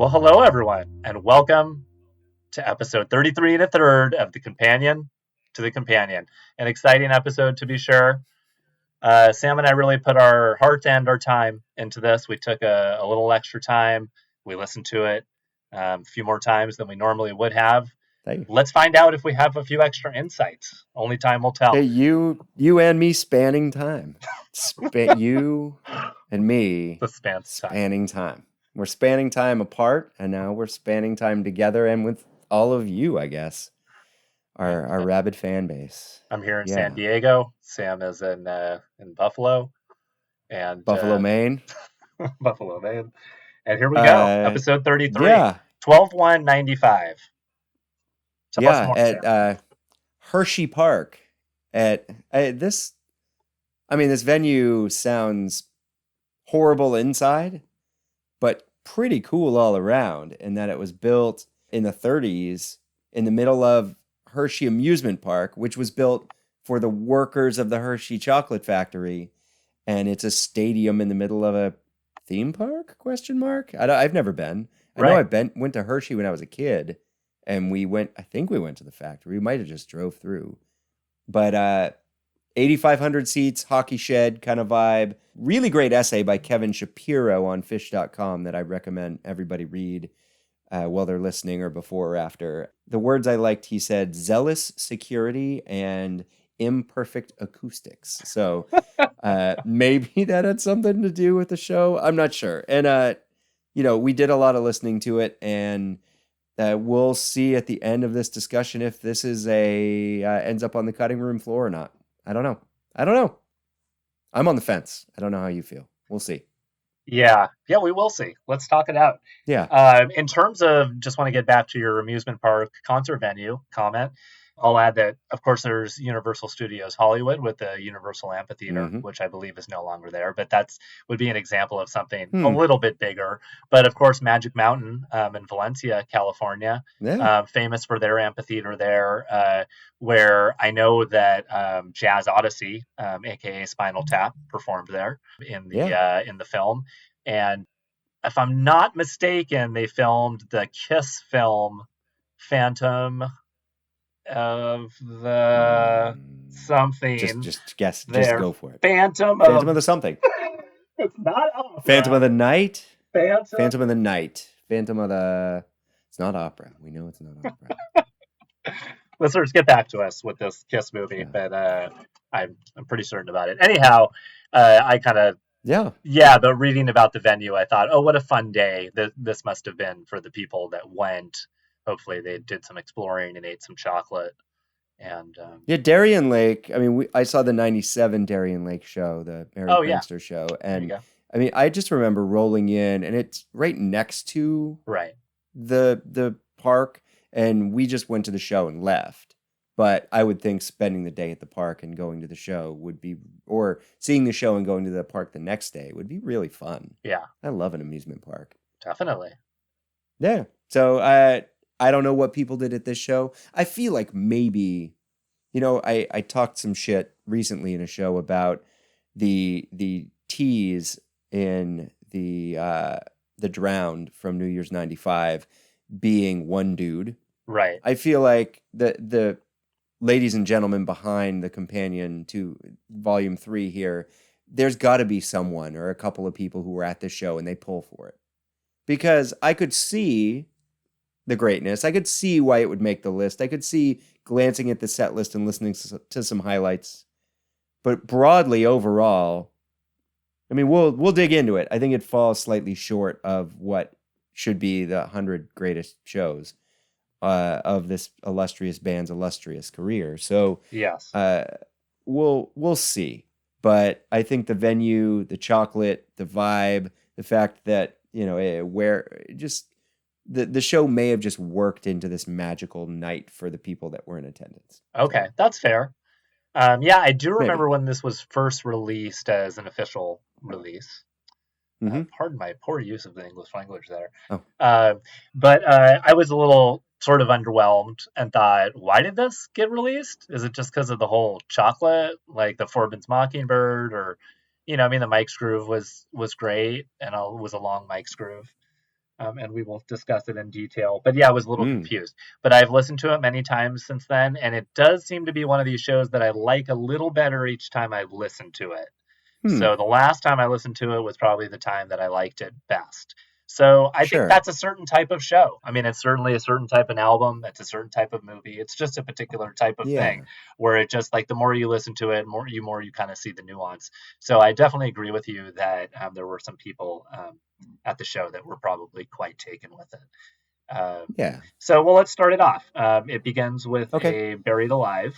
Well, hello everyone, and welcome to episode 33 and a third of the Companion to the Companion. An exciting episode to be sure. Sam and I really put our heart and our time into this. We took a little extra time. We listened to it a few more times than we normally would have. Hey, Let's find out if we have a few extra insights. Only time will tell. hey, you and me spanning time. You and me The span of time. spanning time. We're spanning time apart, and now we're spanning time together and with all of you, I guess. Our rabid fan base. I'm here in San Yeah. Diego. Sam is in Buffalo, and Buffalo, Maine. Buffalo, man. And here we go, Uh episode 33, yeah. 12/1/95. Tell us Yeah, more, Sam. at Hersheypark. At this this venue sounds horrible inside, but pretty cool all around, in that it was built in the 30s in the middle of Hershey Amusement Park, which was built for the workers of the Hershey Chocolate Factory, and it's a stadium in the middle of a theme park? Question mark. I've never been. I know Right. went to Hershey when I was a kid, and we went. I think we went to the factory. We might have just drove through, but 8,500 seats, hockey shed kind of vibe. Really great essay by Kevin Shapiro on Phish.com that I recommend everybody read while they're listening or before or after. The words I liked, he said, zealous security and imperfect acoustics. So maybe that had something to do with the show. I'm not sure. And, we did a lot of listening to it, and we'll see at the end of this discussion if this is ends up on the cutting room floor or not. I don't know. I'm on the fence. I don't know how you feel. We'll see. Yeah, we will see. Let's talk it out. Yeah. In terms of, just want to get back to your amusement park concert venue comment, I'll add that, of course, there's Universal Studios Hollywood with the Universal Amphitheater, Mm-hmm. which I believe is no longer there, but that's would be an example of something a Hmm. little bit bigger. But of course, Magic Mountain in Valencia, California, Yeah. famous for their amphitheater there, where I know that Jazz Odyssey, aka Spinal Tap, performed there Yeah. in the film, and if I'm not mistaken, they filmed the Kiss film Phantom of the something Just guess. Just there. go for it. Phantom Phantom of of the something. it's not Phantom opera. of the night. Phantom. Phantom of the night. Phantom of the. It's not opera. We know it's not opera. Listeners, get back to us with this Kiss movie, Yeah. but I'm pretty certain about it. Anyhow, I kind of Yeah. but reading about the venue, I thought, oh, what a fun day this must have been for the people that went. Hopefully, they did some exploring and ate some chocolate. And Yeah, Darien Lake. I saw the '97 Darien Lake show, the Mary oh yeah, Prankster show, there you and go. I just remember rolling in, and it's right next to Right. the park, and we just went to the show and left. But I would think spending the day at the park and going to the show would be, or seeing the show and going to the park the next day would be really fun. Yeah, I love an amusement park. definitely. Yeah. So I don't know what people did at this show. I feel like maybe, I talked some shit recently in a show about the tease in the Drowned from New Year's '95 being one dude. Right. I feel like the ladies and gentlemen behind the companion to Volume 3 here, there's got to be someone or a couple of people who were at this show and they pull for it. Because I could see the greatness. I could see why it would make the list. I could see glancing at the set list and listening to some highlights. But broadly, overall, we'll dig into it. I think it falls slightly short of what should be the 100 greatest shows of this illustrious band's illustrious career. So Yes. we'll see. But I think the venue, the chocolate, the vibe, the fact that where just the show may have just worked into this magical night for the people that were in attendance. Okay, that's fair. Yeah, I do remember Maybe. when this was first released as an official release. Mm-hmm. Pardon my poor use of the English language there. Oh. But I was a little sort of underwhelmed and thought, why did this get released? Is it just because of the whole chocolate, like the Forbidden Mockingbird, or the Mike's Groove was great, and it was a long Mike's Groove. and we will discuss it in detail. But yeah, I was a little Mm. confused. But I've listened to it many times since then, and it does seem to be one of these shows that I like a little better each time I listen to it. Hmm. So the last time I listened to it was probably the time that I liked it best. So I think Sure. that's a certain type of show. I mean, it's certainly a certain type of album. It's a certain type of movie. It's just a particular type of thing Yeah. where it just like the more you listen to it, more you kind of see the nuance. So I definitely agree with you that there were some people at the show that were probably quite taken with it. Yeah. So well, let's start it off. It begins with Okay. a buried alive.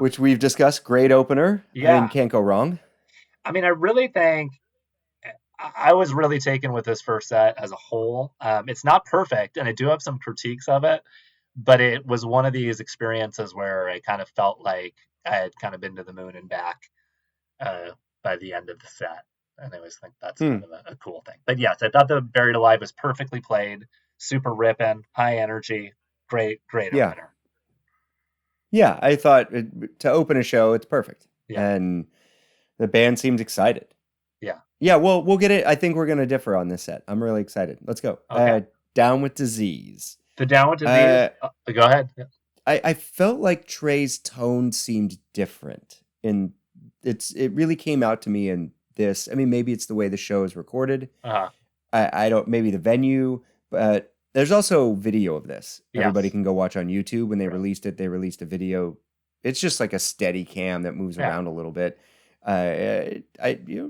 Which we've discussed. Great opener. I Yeah, mean, can't go wrong. I mean, I really think I was really taken with this first set as a whole. It's not perfect, and I do have some critiques of it, but it was one of these experiences where I kind of felt like I had kind of been to the moon and back uh, by the end of the set. And I always think that's kind Hmm. of a cool thing. But yes, I thought the Buried Alive was perfectly played, super ripping, high energy, great Yeah. opener. Yeah. I thought to open a show, it's perfect. Yeah, And the band seems excited. yeah. Yeah, well, we'll get it. I think we're going to differ on this set. I'm really excited. Let's go. Okay. Down with Disease. The Down with Disease. Uh, Go ahead. Yeah. I felt like Trey's tone seemed different. And it really came out to me in this. I mean, maybe it's the way the show is recorded. Uh-huh. I don't, maybe the venue, but there's also video of this. Everybody Yes. can go watch on YouTube. When they Right. released it, they released a video. It's just like a steady cam that moves Yeah. around a little bit.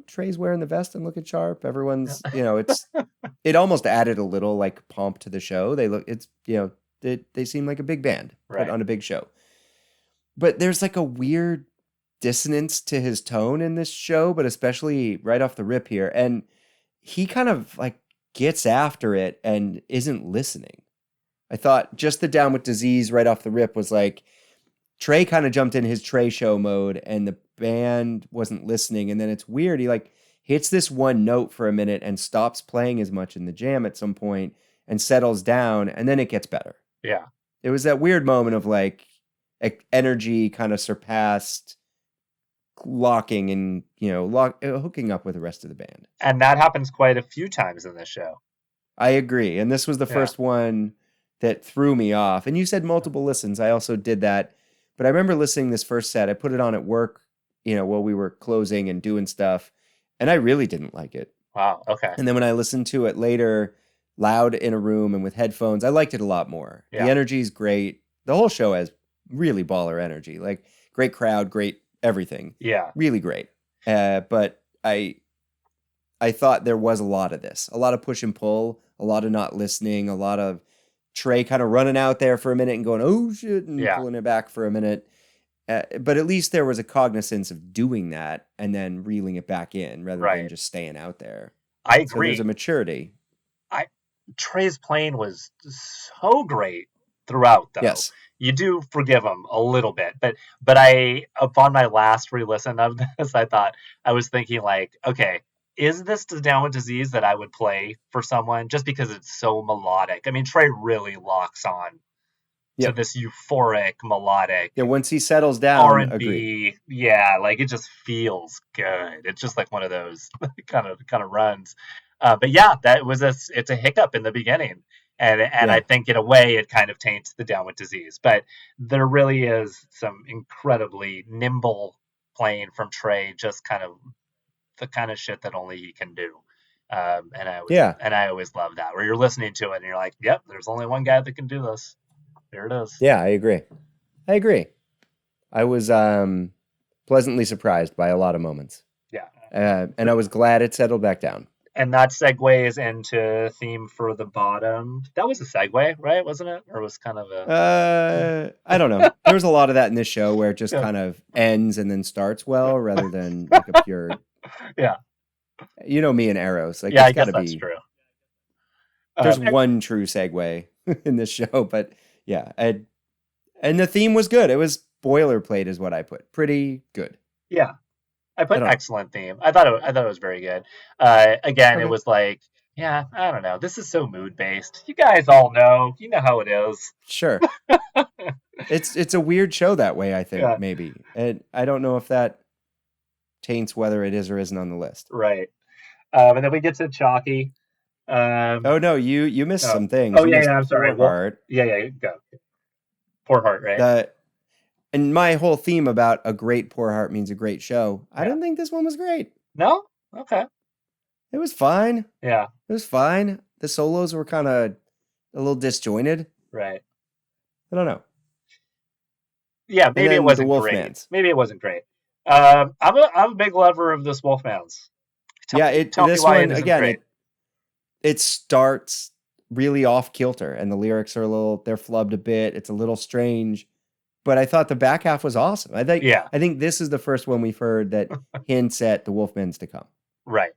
Trey's wearing the vest and looking sharp. Everyone's, Yeah. it almost added a little like pomp to the show. They seem like a big band put Right. on a big show. But there's like a weird dissonance to his tone in this show, but especially right off the rip here. And he kind of like gets after it and isn't listening. I thought just the Down with Disease right off the rip was like Trey kind of jumped in his Trey show mode and the band wasn't listening. And then it's weird. He like hits this one note for a minute and stops playing as much in the jam at some point and settles down. And then it gets better. Yeah. It was that weird moment of like energy kind of surpassed locking and, hooking up with the rest of the band. And that happens quite a few times in this show. I agree. And this was the Yeah. first one that threw me off. And you said multiple listens. I also did that. But I remember listening this first set. I put it on at work, while we were closing and doing stuff. And I really didn't like it. Wow. Okay. And then when I listened to it later, loud in a room and with headphones, I liked it a lot more. Yeah. The energy is great. The whole show has really baller energy. Like great crowd, great everything. Yeah. Really great. But I thought there was a lot of this, a lot of push and pull, a lot of not listening, a lot of Trey kind of running out there for a minute and going, oh shit, and Yeah. pulling it back for a minute. But at least there was a cognizance of doing that and then reeling it back in rather than Right. just staying out there. I So agree. there's a maturity. Trey's playing was so great throughout, though. Yes. You do forgive him a little bit, but I upon my last re-listen of this, I was thinking like, okay, is this the Down with Disease that I would play for someone just because it's so melodic? I mean, Trey really locks on to Yep. this euphoric melodic Yeah, once he settles down, R and agree. B. Yeah, like it just feels good. It's just like one of those kind of runs. But yeah, it's a hiccup in the beginning, and I Yeah. think in a way it kind of taints the Down with Disease. But there really is some incredibly nimble playing from Trey, just kind of the kind of shit that only he can do. Yeah. And I always love that where you're listening to it and you're like, yep, there's only one guy that can do this. There it is. Yeah, I agree. I was pleasantly surprised by a lot of moments. Yeah. And I was glad it settled back down. And that segues into theme for the bottom. That was a segue, right? Wasn't it? Or was kind of a I don't know. There was a lot of that in this show where it just Yeah. kind of ends and then starts well rather than like a pure. Yeah. You know me and arrows. Like Yeah, I it's guess got to that's be. true. There's one true segue in this show, but yeah, and the theme was good. It was boilerplate, is what I put. Pretty good. Yeah. I put I don't know. excellent theme. I thought it was very good. Again, Okay. it was like, yeah, I don't know. This is so mood based. You guys all know. You know how it is. Sure. It's a weird show that way, I think, Yeah. maybe. And I don't know if that taints whether it is or isn't on the list. Right. And then we get to Chalky. Um, Oh no, you missed oh, some things. oh You yeah, missed yeah. I'm sorry. Poor Well, Heart. yeah, go. Poor Heart, right? The and my whole theme about a great Poor Heart means a great show. I Yeah. didn't think this one was great. No. Okay. It was fine. Yeah. It was fine. The solos were kind of a little disjointed. Right. I don't know. Yeah. And Maybe it then the wasn't great. Wolfmans. Maybe it wasn't great. I'm a big lover of this Wolfman's. Yeah, Tell me this why it one isn't again. great. It starts really off kilter, and the lyrics are they're flubbed a bit. It's a little strange, but I thought the back half was awesome. Yeah. I think this is the first one we've heard that hints at the Wolfmans to come. Right.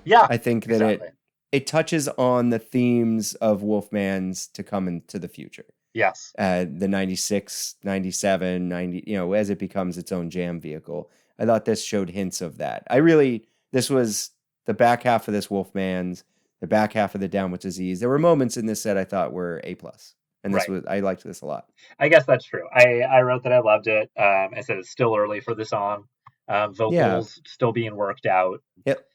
Yeah. I think that Exactly. it touches on the themes of Wolfmans to come into the future. Yes. The 96, 97, 90, as it becomes its own jam vehicle. I thought this showed hints of that. This was the back half of this Wolfman's, the back half of the Down with Disease. There were moments in this set I thought were A+. And Right. I liked this a lot. I guess that's true. I wrote that I loved it. I said it's still early for the song. Vocals still being worked out. Yep.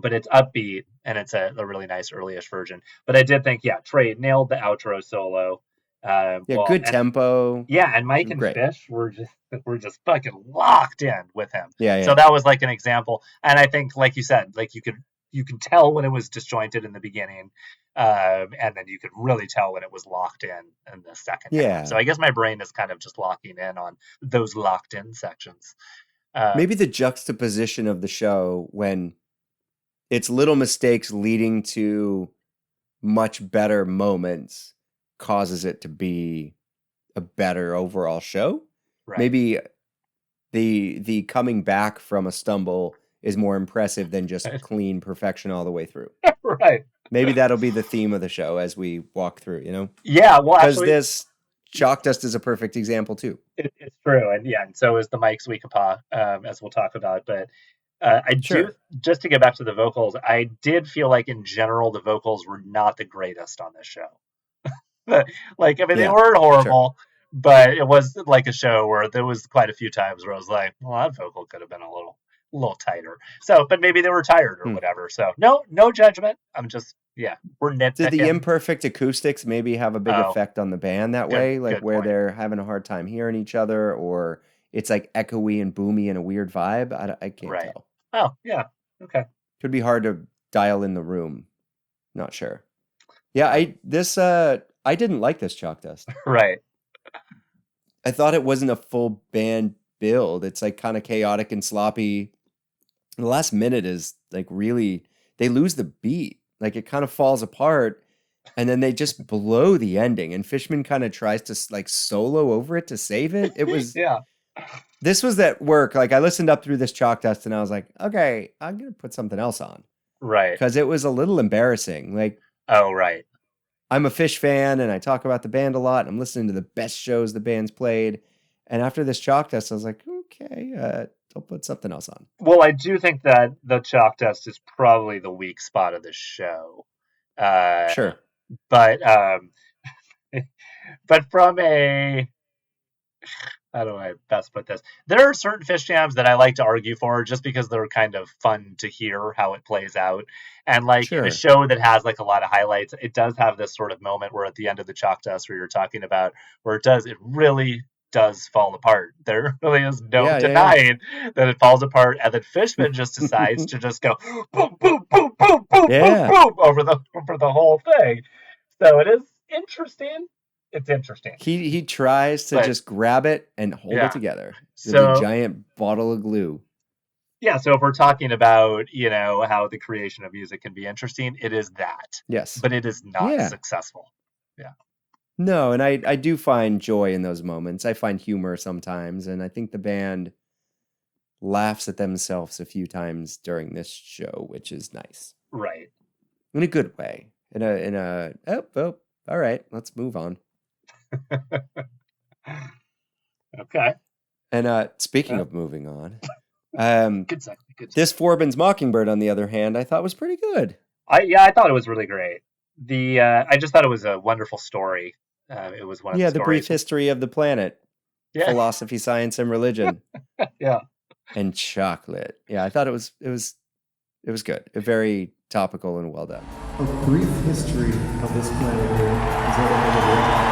But it's upbeat and it's a really nice early-ish version. But I did think, yeah, Trey nailed the outro solo. Good tempo. Yeah, and Mike and Great. Phish were just fucking locked in with him. Yeah. So that was like an example. And I think, like you said, like you can tell when it was disjointed in the beginning, and then you could really tell when it was locked in the second half. So I guess my brain is kind of just locking in on those locked in sections. Maybe the juxtaposition of the show when it's little mistakes leading to much better moments causes it to be a better overall show. Right. Maybe the coming back from a stumble is more impressive than just clean perfection all the way through. Right. Maybe that'll be the theme of the show as we walk through, Yeah, well, because actually, this Chalk Dust is a perfect example too. It's true, and so is the Mike Sweetpaw, as we'll talk about. But do, just to get back to the vocals, I did feel like in general the vocals were not the greatest on this show. Like, I mean, they weren't horrible, but it was like a show where there was quite a few times where I was like, well, that vocal could have been a little tighter. So, but maybe they were tired or whatever. So no judgment. I'm just, we're nitpicking. Did the imperfect acoustics maybe have a big effect on the band that way? Like where they're having a hard time hearing each other, or it's like echoey and boomy and a weird vibe? I can't tell. Oh, yeah. Okay. Could be hard to dial in the room. Not sure. Yeah, I didn't like this Chalk Dust. Right. I thought it wasn't a full band build. It's like kind of chaotic and sloppy. The last minute is like really, they lose the beat. Like it kind of falls apart and then they just blow the ending. And Fishman kind of tries to like solo over it to save it. It was, This was that work. Like I listened up through this Chalk Dust and I was like, okay, I'm going to put something else on. Right. Because it was a little embarrassing. Like, oh, right. I'm a Phish fan and I talk about the band a lot. I'm listening to the best shows the band's played. And after this Chalk Dust, I was like, okay, I'll put something else on. Well, I do think that the Chalk Dust is probably the weak spot of the show. Sure. But but from a how do I best put this? There are certain Phish jams that I like to argue for just because they're kind of fun to hear how it plays out. And like in a Sure. show that has like a lot of highlights, it does have this sort of moment where at the end of the chalk dust where you're talking about where it really does fall apart. There really is no Yeah, yeah, denying that it falls apart, and then Fishman just decides yeah. to just go boom, boom, boom, boom, boom, boom, Yeah. boom over the whole thing. So it is interesting. It's interesting. He tries to But just grab it and hold it yeah. together with a So giant bottle of glue. yeah, so if we're talking about, how the creation of music can be interesting, it is that. Yes. But it is not Yeah. successful. Yeah. No, and I do find joy in those moments. I find humor sometimes, and I think the band laughs at themselves a few times during this show, which is nice. Right. In a good way. All right, let's move on. Okay. And speaking Yeah. of moving on, Good segue. Good this segue. Forbin's Mockingbird, on the other hand, I thought was pretty good. I thought it was really great. I just thought it was a wonderful story. It was one of the Yeah, the brief stories. history of the planet, Yeah. philosophy, science, and religion, Yeah. and chocolate. Yeah, I thought it was good. Very topical and well done. A brief history of this planet here. Is that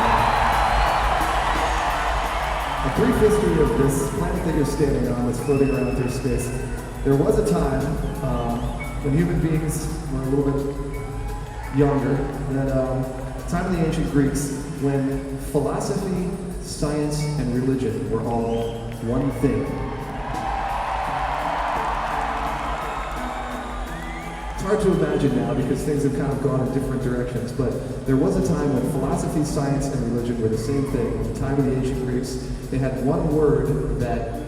a brief history of this planet that you're standing on that's floating around through space. There was a time when human beings were a little bit younger, that time of the ancient Greeks, when philosophy, science, and religion were all one thing. It's hard to imagine now because things have kind of gone in different directions, but there was a time when philosophy, science, and religion were the same thing. At the time of the ancient Greeks, they had one word that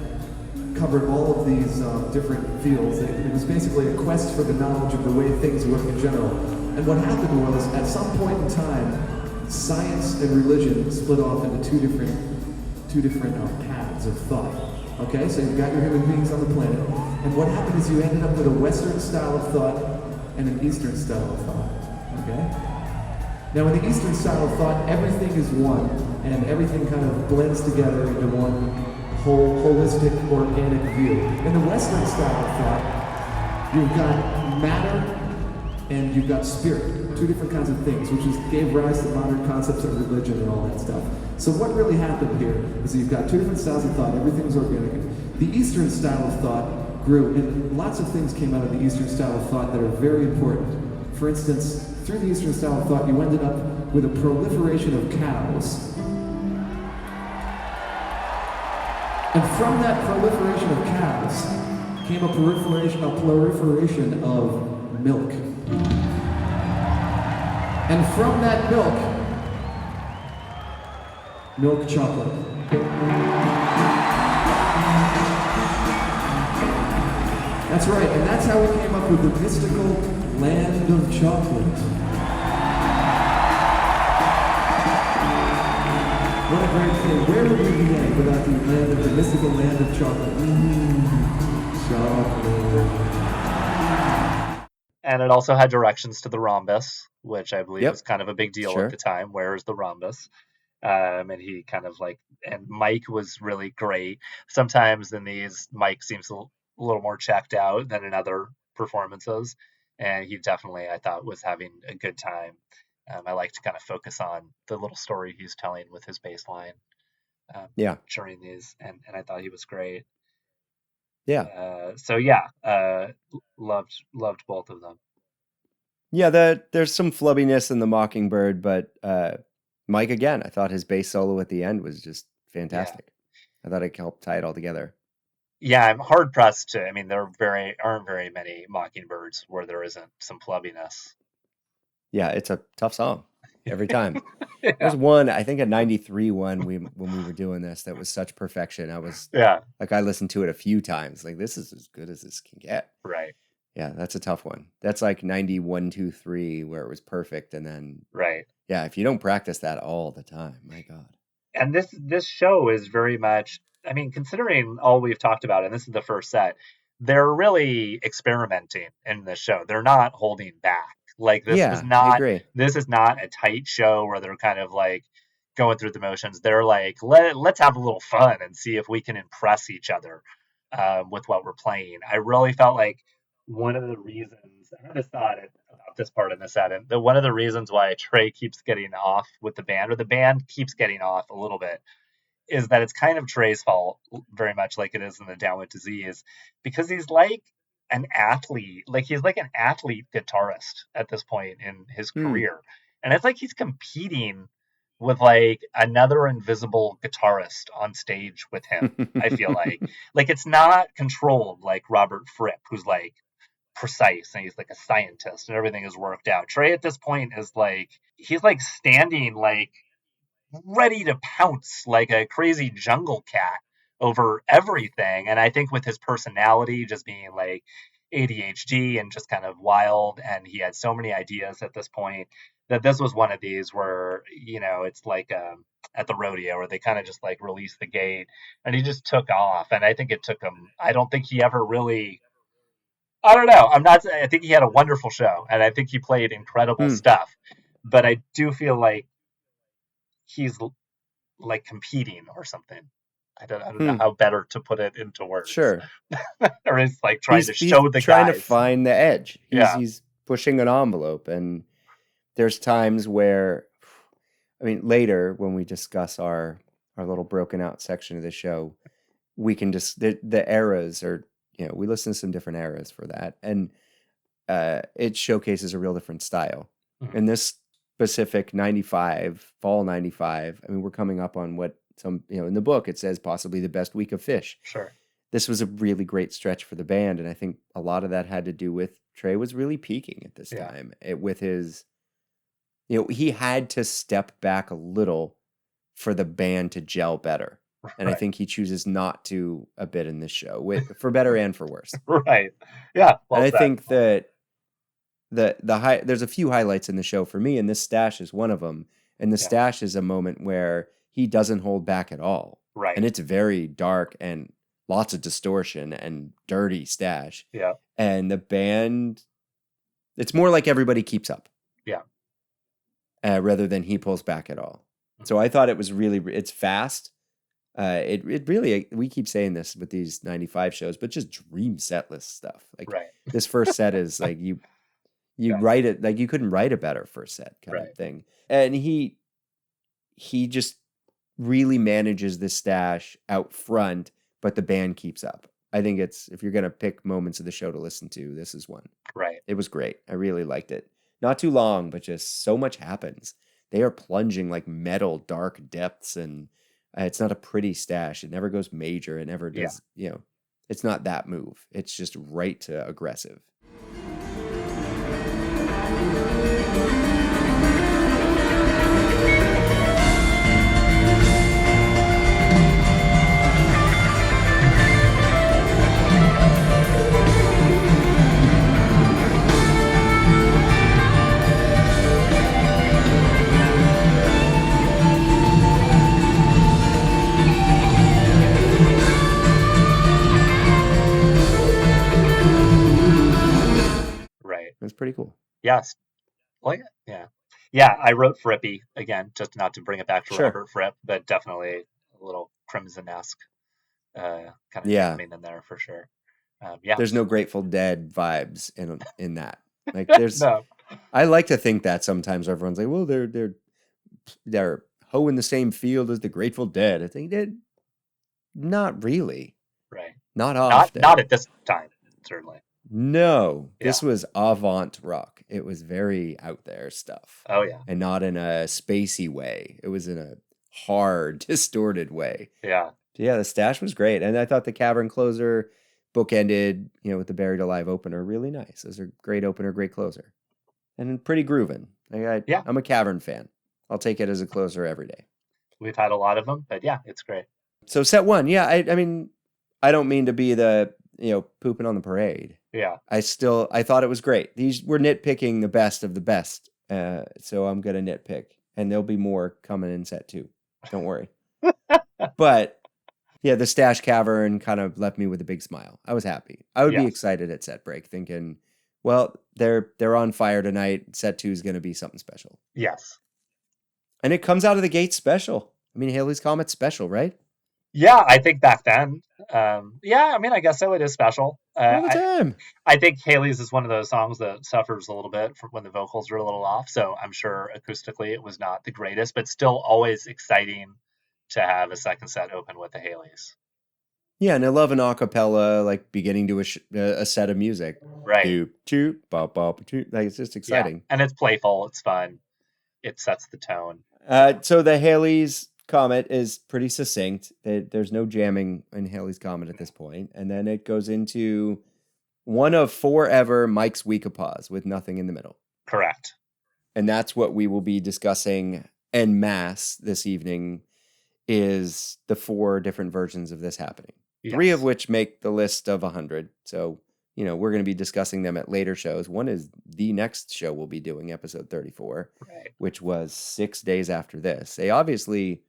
covered all of these different fields. It was basically a quest for the knowledge of the way things work in general. And what happened was, at some point in time, science and religion split off into two different paths of thought. Okay, so you've got your human beings on the planet, and what happened is you ended up with a Western style of thought and an Eastern style of thought. Okay? Now, in the Eastern style of thought, everything is one, and everything kind of blends together into one whole, holistic, organic view. In the Western style of thought, you've got matter and you've got spirit, two different kinds of things, which gave rise to modern concepts of religion and all that stuff. So what really happened here is that you've got two different styles of thought, everything's organic. The Eastern style of thought grew, and lots of things came out of the Eastern style of thought that are very important. For instance, through the Eastern style of thought, you ended up with a proliferation of cows. And from that proliferation of cows came a proliferation of milk. And from that milk chocolate. That's right, and that's how we came up with the mystical land of chocolate. What a great thing. Where would we be at without the mystical land of chocolate? Chocolate. And it also had directions to the rhombus, which I believe was Yep. kind of a big deal Sure. at the time. Where is the rhombus? And he kind of and Mike was really great. Sometimes in these, Mike seems a little more checked out than in other performances. And he definitely, I thought, was having a good time. I like to kind of focus on the little story he's telling with his bass line Yeah. during these, and I thought he was great. Yeah. So yeah, loved both of them. Yeah, there's some flubbiness in the Mockingbird, but Mike, again, I thought his bass solo at the end was just Yeah. fantastic. I thought it helped tie it all together. Yeah, I'm hard pressed to. I mean, there aren't very many Mockingbirds where there isn't some flubbiness. Yeah, it's a tough song every time. Yeah. There's one, I think a 93 one when we were doing this that was such perfection. I was Yeah, I listened to it a few times. Like, this is as good as this can get. right, Yeah, that's a tough one. That's like 91, 2, 3, where it was perfect. And then, right. yeah, if you don't practice that all the time, my God. And this show is very much. I mean, considering all we've talked about, and this is the first set, they're really experimenting in this show. They're not holding back. Like Yeah, I agree. this is not a tight show where they're kind of like going through the motions. They're like, let's have a little fun and see if we can impress each other with what we're playing. I really felt like one of the reasons, I had this thought about this part in the set, and one of the reasons why Trey keeps getting off with the band, or the band keeps getting off a little bit, is that it's kind of Trey's fault, very much like it is in the Down with Disease, because he's like an athlete. Like he's like an athlete guitarist at this point in his career. And it's like he's competing with like another invisible guitarist on stage with him, I feel like. Like it's not controlled like Robert Fripp, who's like precise and he's like a scientist and everything is worked out. Trey at this point is like, he's like standing like ready to pounce like a crazy jungle cat over everything. And I think with his personality just being like ADHD and just kind of wild, and he had so many ideas at this point, that this was one of these where, it's like at the rodeo where they kind of just like released the gate and he just took off. And I think it took him, I don't think he ever really, I don't know. I think he had a wonderful show and I think he played incredible stuff. But I do feel like he's like competing or something. I don't know how better to put it into words. Sure. Or he's like trying to show the trying guys. To find the edge. He's pushing an envelope, and there's times where, I mean, later when we discuss our little broken out section of the show, we can just the eras are, we listen to some different eras for that, and it showcases a real different style. Mm-hmm. In this specific 95, fall 95, I mean, we're coming up on what some, in the book, it says possibly the best week of Phish. Sure. This was a really great stretch for the band. And I think a lot of that had to do with Trey was really peaking at this time. With his, he had to step back a little for the band to gel better. And I think he chooses not to a bit in this show, for better and for worse. Right. Yeah. Well, and I think that there's a few highlights in the show for me, and this stash is one of them. And the stash is a moment where he doesn't hold back at all. Right. And it's very dark and lots of distortion and dirty stash. Yeah. And the band, it's more like everybody keeps up. Yeah. Rather than he pulls back at all. Mm-hmm. So I thought it was it's fast. It really, we keep saying this with these 95 shows, but just dream setlist stuff. Like this first set is like you write it, like you couldn't write a better first set kind of thing. And he just really manages the stash out front, but the band keeps up. I think if you're going to pick moments of the show to listen to, this is one. Right. It was great. I really liked it. Not too long, but just so much happens. They are plunging like metal dark depths, and it's not a pretty stash. It never goes major. It never does, it's not that move. It's just right to aggressive. That's pretty cool. Yes. Well, yeah. Yeah, I wrote Frippy again, just not to bring it back to Robert Fripp, but definitely a little Crimson-esque kind of jamming in there for sure. There's no Grateful Dead vibes in that. Like there's no. I like to think that sometimes everyone's like, well, they're hoeing the same field as the Grateful Dead. I think that not really. Right. Not often. Not at this time, certainly. No, this was avant rock. It was very out there stuff. Oh, yeah. And not in a spacey way. It was in a hard, distorted way. Yeah. Yeah, the stash was great. And I thought the Cavern closer bookended, with the Buried Alive opener, really nice. It was a great opener, great closer. And pretty grooving. I'm a Cavern fan. I'll take it as a closer every day. We've had a lot of them, but yeah, it's great. So set one, I mean, I don't mean to be the, pooping on the parade. Yeah. I thought it was great. These were nitpicking the best of the best. So I'm going to nitpick. And there'll be more coming in set 2. Don't worry. But yeah, the Stash Cavern kind of left me with a big smile. I was happy. I would be excited at set break thinking, well, they're on fire tonight. Set 2 is going to be something special. Yes. And it comes out of the gate special. I mean, Halley's Comet's special, right? Yeah, I think back then, yeah, I mean, I guess so. It is special. All the time. I think Haley's is one of those songs that suffers a little bit from when the vocals are a little off. So I'm sure acoustically it was not the greatest, but still always exciting to have a second set open with the Haleys. Yeah, and I love an acapella, like beginning to a set of music. Right. Doop, doop, bop, bop, doop. Like, it's just exciting. Yeah. And it's playful. It's fun. It sets the tone. So the Halley's Comet is pretty succinct. There's no jamming in Halley's Comet at this point. And then it goes into one of four ever Mike's Weekapaws with nothing in the middle. Correct. And that's what we will be discussing en masse this evening, is the four different versions of this happening. Yes. 3 of which make the list of 100. So, we're going to be discussing them at later shows. One is the next show we'll be doing, episode 34, right, which was 6 days after this. They obviously,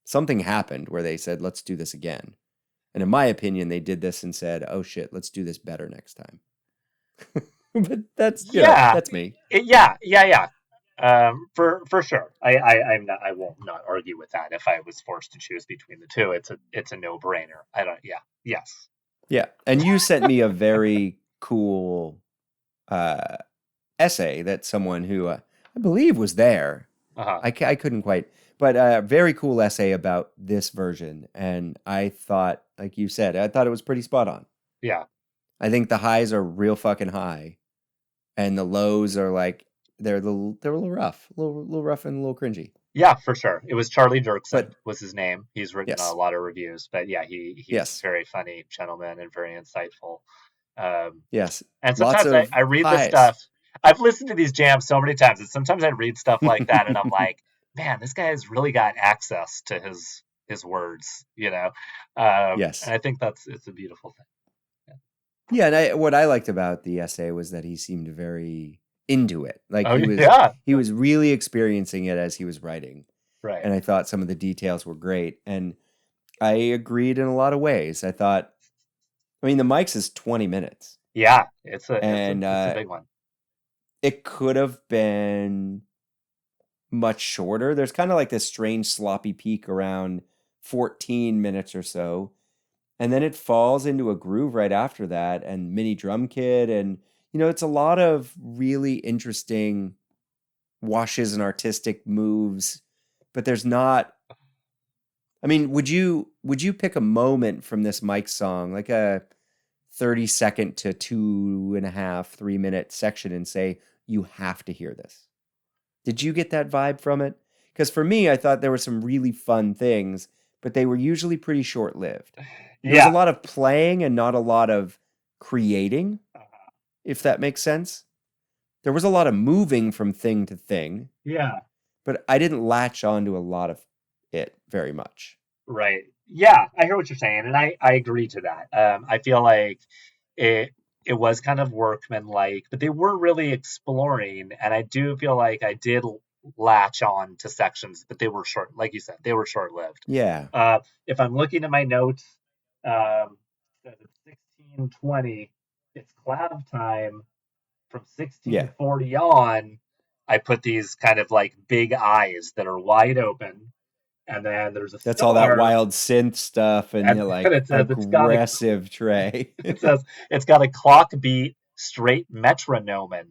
something happened where they said, let's do this again. And in my opinion, they did this and said, oh shit, let's do this better next time. But that's, that's me. Yeah. For sure. I will not argue with that. If I was forced to choose between the two, it's a no-brainer. Yes. Yeah. And you sent me a very cool essay that someone who I believe was there. Uh-huh. I couldn't quite, but a very cool essay about this version. And I thought, like you said, I thought it was pretty spot on. Yeah. I think the highs are real fucking high, and the lows are like, they're a little rough, a little rough and a little cringy. Yeah, for sure. It was Charlie Dirksen was his name. He's written a lot of reviews, but yeah, he's a very funny gentleman and very insightful. Yes. And sometimes I read this stuff. I've listened to these jams so many times, and sometimes I read stuff like that, and I'm like, man, this guy has really got access to his words, Yes. And I think it's a beautiful thing. Yeah, and what I liked about the essay was that he seemed very into it. Like he was really experiencing it as he was writing. Right. And I thought some of the details were great. And I agreed in a lot of ways. I mean, the Mike's is 20 minutes. Yeah, it's a big one. It could have been much shorter. There's kind of like this strange sloppy peak around 14 minutes or so. And then it falls into a groove right after that, and mini drum kit, and it's a lot of really interesting washes and artistic moves, but there's not. I mean, would you pick a moment from this Mike song, like a 30-second to 2.5, 3-minute section, and say you have to hear this? Did you get that vibe from it? Because for me, I thought there were some really fun things, but they were usually pretty short-lived. There's a lot of playing and not a lot of creating, if that makes sense. There was a lot of moving from thing to thing. Yeah. But I didn't latch onto a lot of it very much. Right. Yeah, I hear what you're saying, and I agree to that. I feel like it was kind of workmanlike, but they were really exploring, and I do feel like I did latch on to sections, but they were short, like you said, they were short-lived. Yeah. If I'm looking at my notes, 1620, it's clav time from 1640 on. I put these kind of like big eyes that are wide open, and then there's a that's all that wild synth stuff, and you're like aggressive tray. It says it's got a clock beat straight metronomen.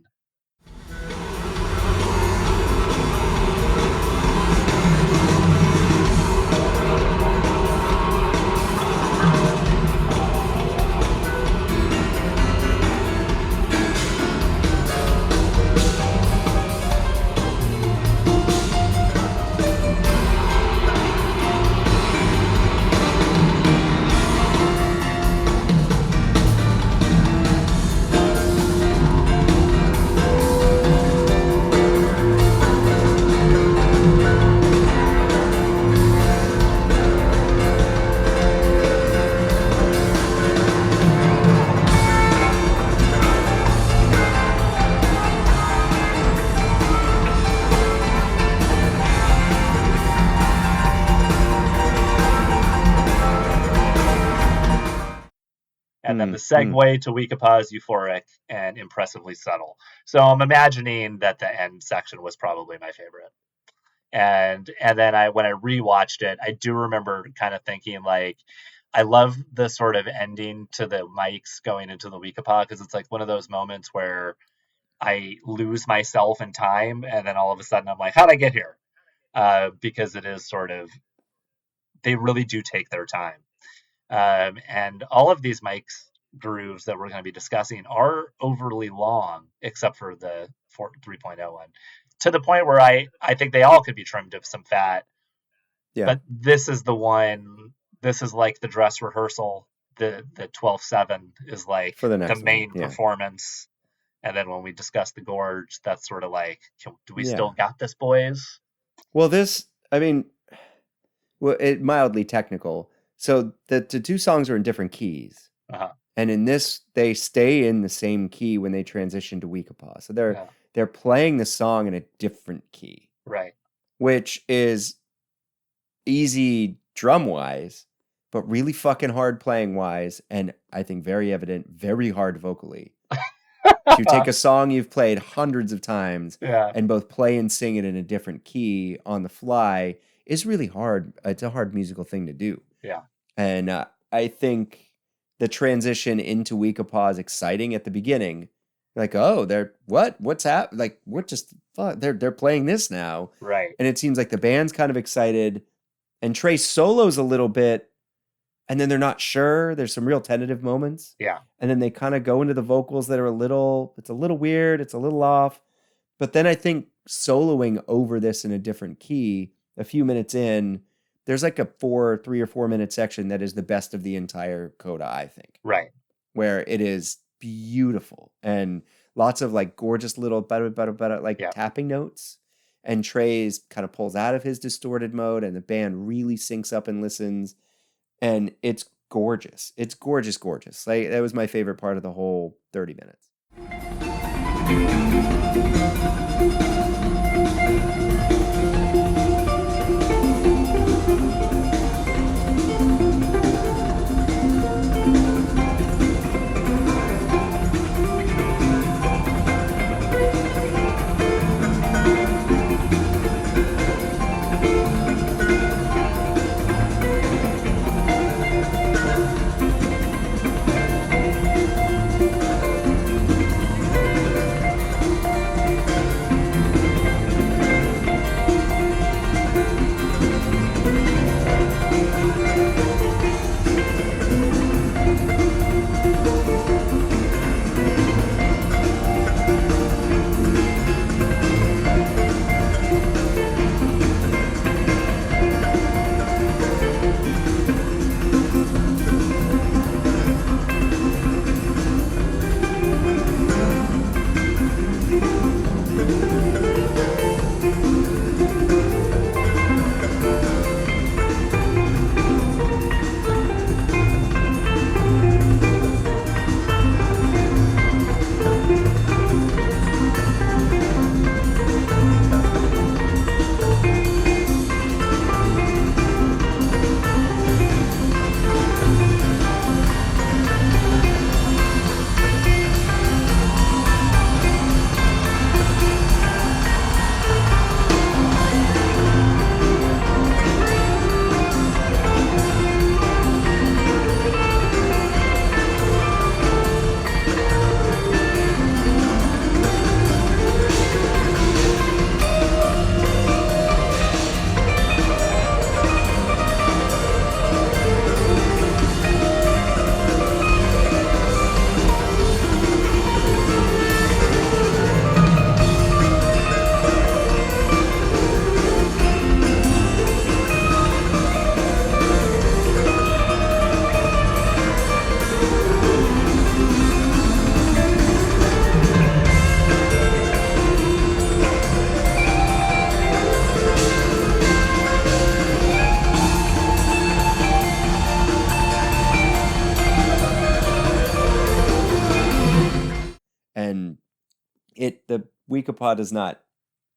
And then the segue to Weekapaw is euphoric and impressively subtle. So I'm imagining that the end section was probably my favorite. And then when I rewatched it, I do remember kind of thinking like, I love the sort of ending to the mics going into the Weekapaw, because it's like one of those moments where I lose myself in time, and then all of a sudden I'm like, how'd I get here? Because it is sort of, they really do take their time. And all of these mics grooves that we're going to be discussing are overly long, except for the 3.0 one, to the point where I think they all could be trimmed of some fat. Yeah. But this is the one, this is like the dress rehearsal. The 12/7 is like For the the next main one. Yeah. performance. And then when we discuss the gorge, that's sort of like, do we Yeah. still got this, boys? Well, it mildly technical. So the two songs are in different Uh keys. huh. And in this, they stay in the same key when they transition to Weekapaw. So Yeah. they're playing the song in a different key, Right. which is easy drum-wise, but really fucking hard playing-wise, and I think very evident, very hard vocally. To take a song you've played hundreds of times Yeah. and both play and sing it in a different key on the fly is really hard. It's a hard musical thing to do. Yeah. And I think the transition into Weekapaw is exciting at the beginning. Like, oh, what's happening? Like, what just fuck? They're playing this now, Right. and it seems like the band's kind of excited, and Trey solos a little bit, and then they're not sure. There's some real tentative moments, Yeah. and then they kind of go into the vocals that are it's a little weird, it's a little off, but then I think soloing over this in a different key, a few minutes in, there's like a 3 or 4 minute section that is the best of the entire coda, I think. Right. Where it is beautiful and lots of like gorgeous little like tapping notes. And Trey's kind of pulls out of his distorted mode, and the band really syncs up and listens. And it's gorgeous. It's gorgeous. Like, that was my favorite part of the whole 30 minutes. And the Weekapaw does not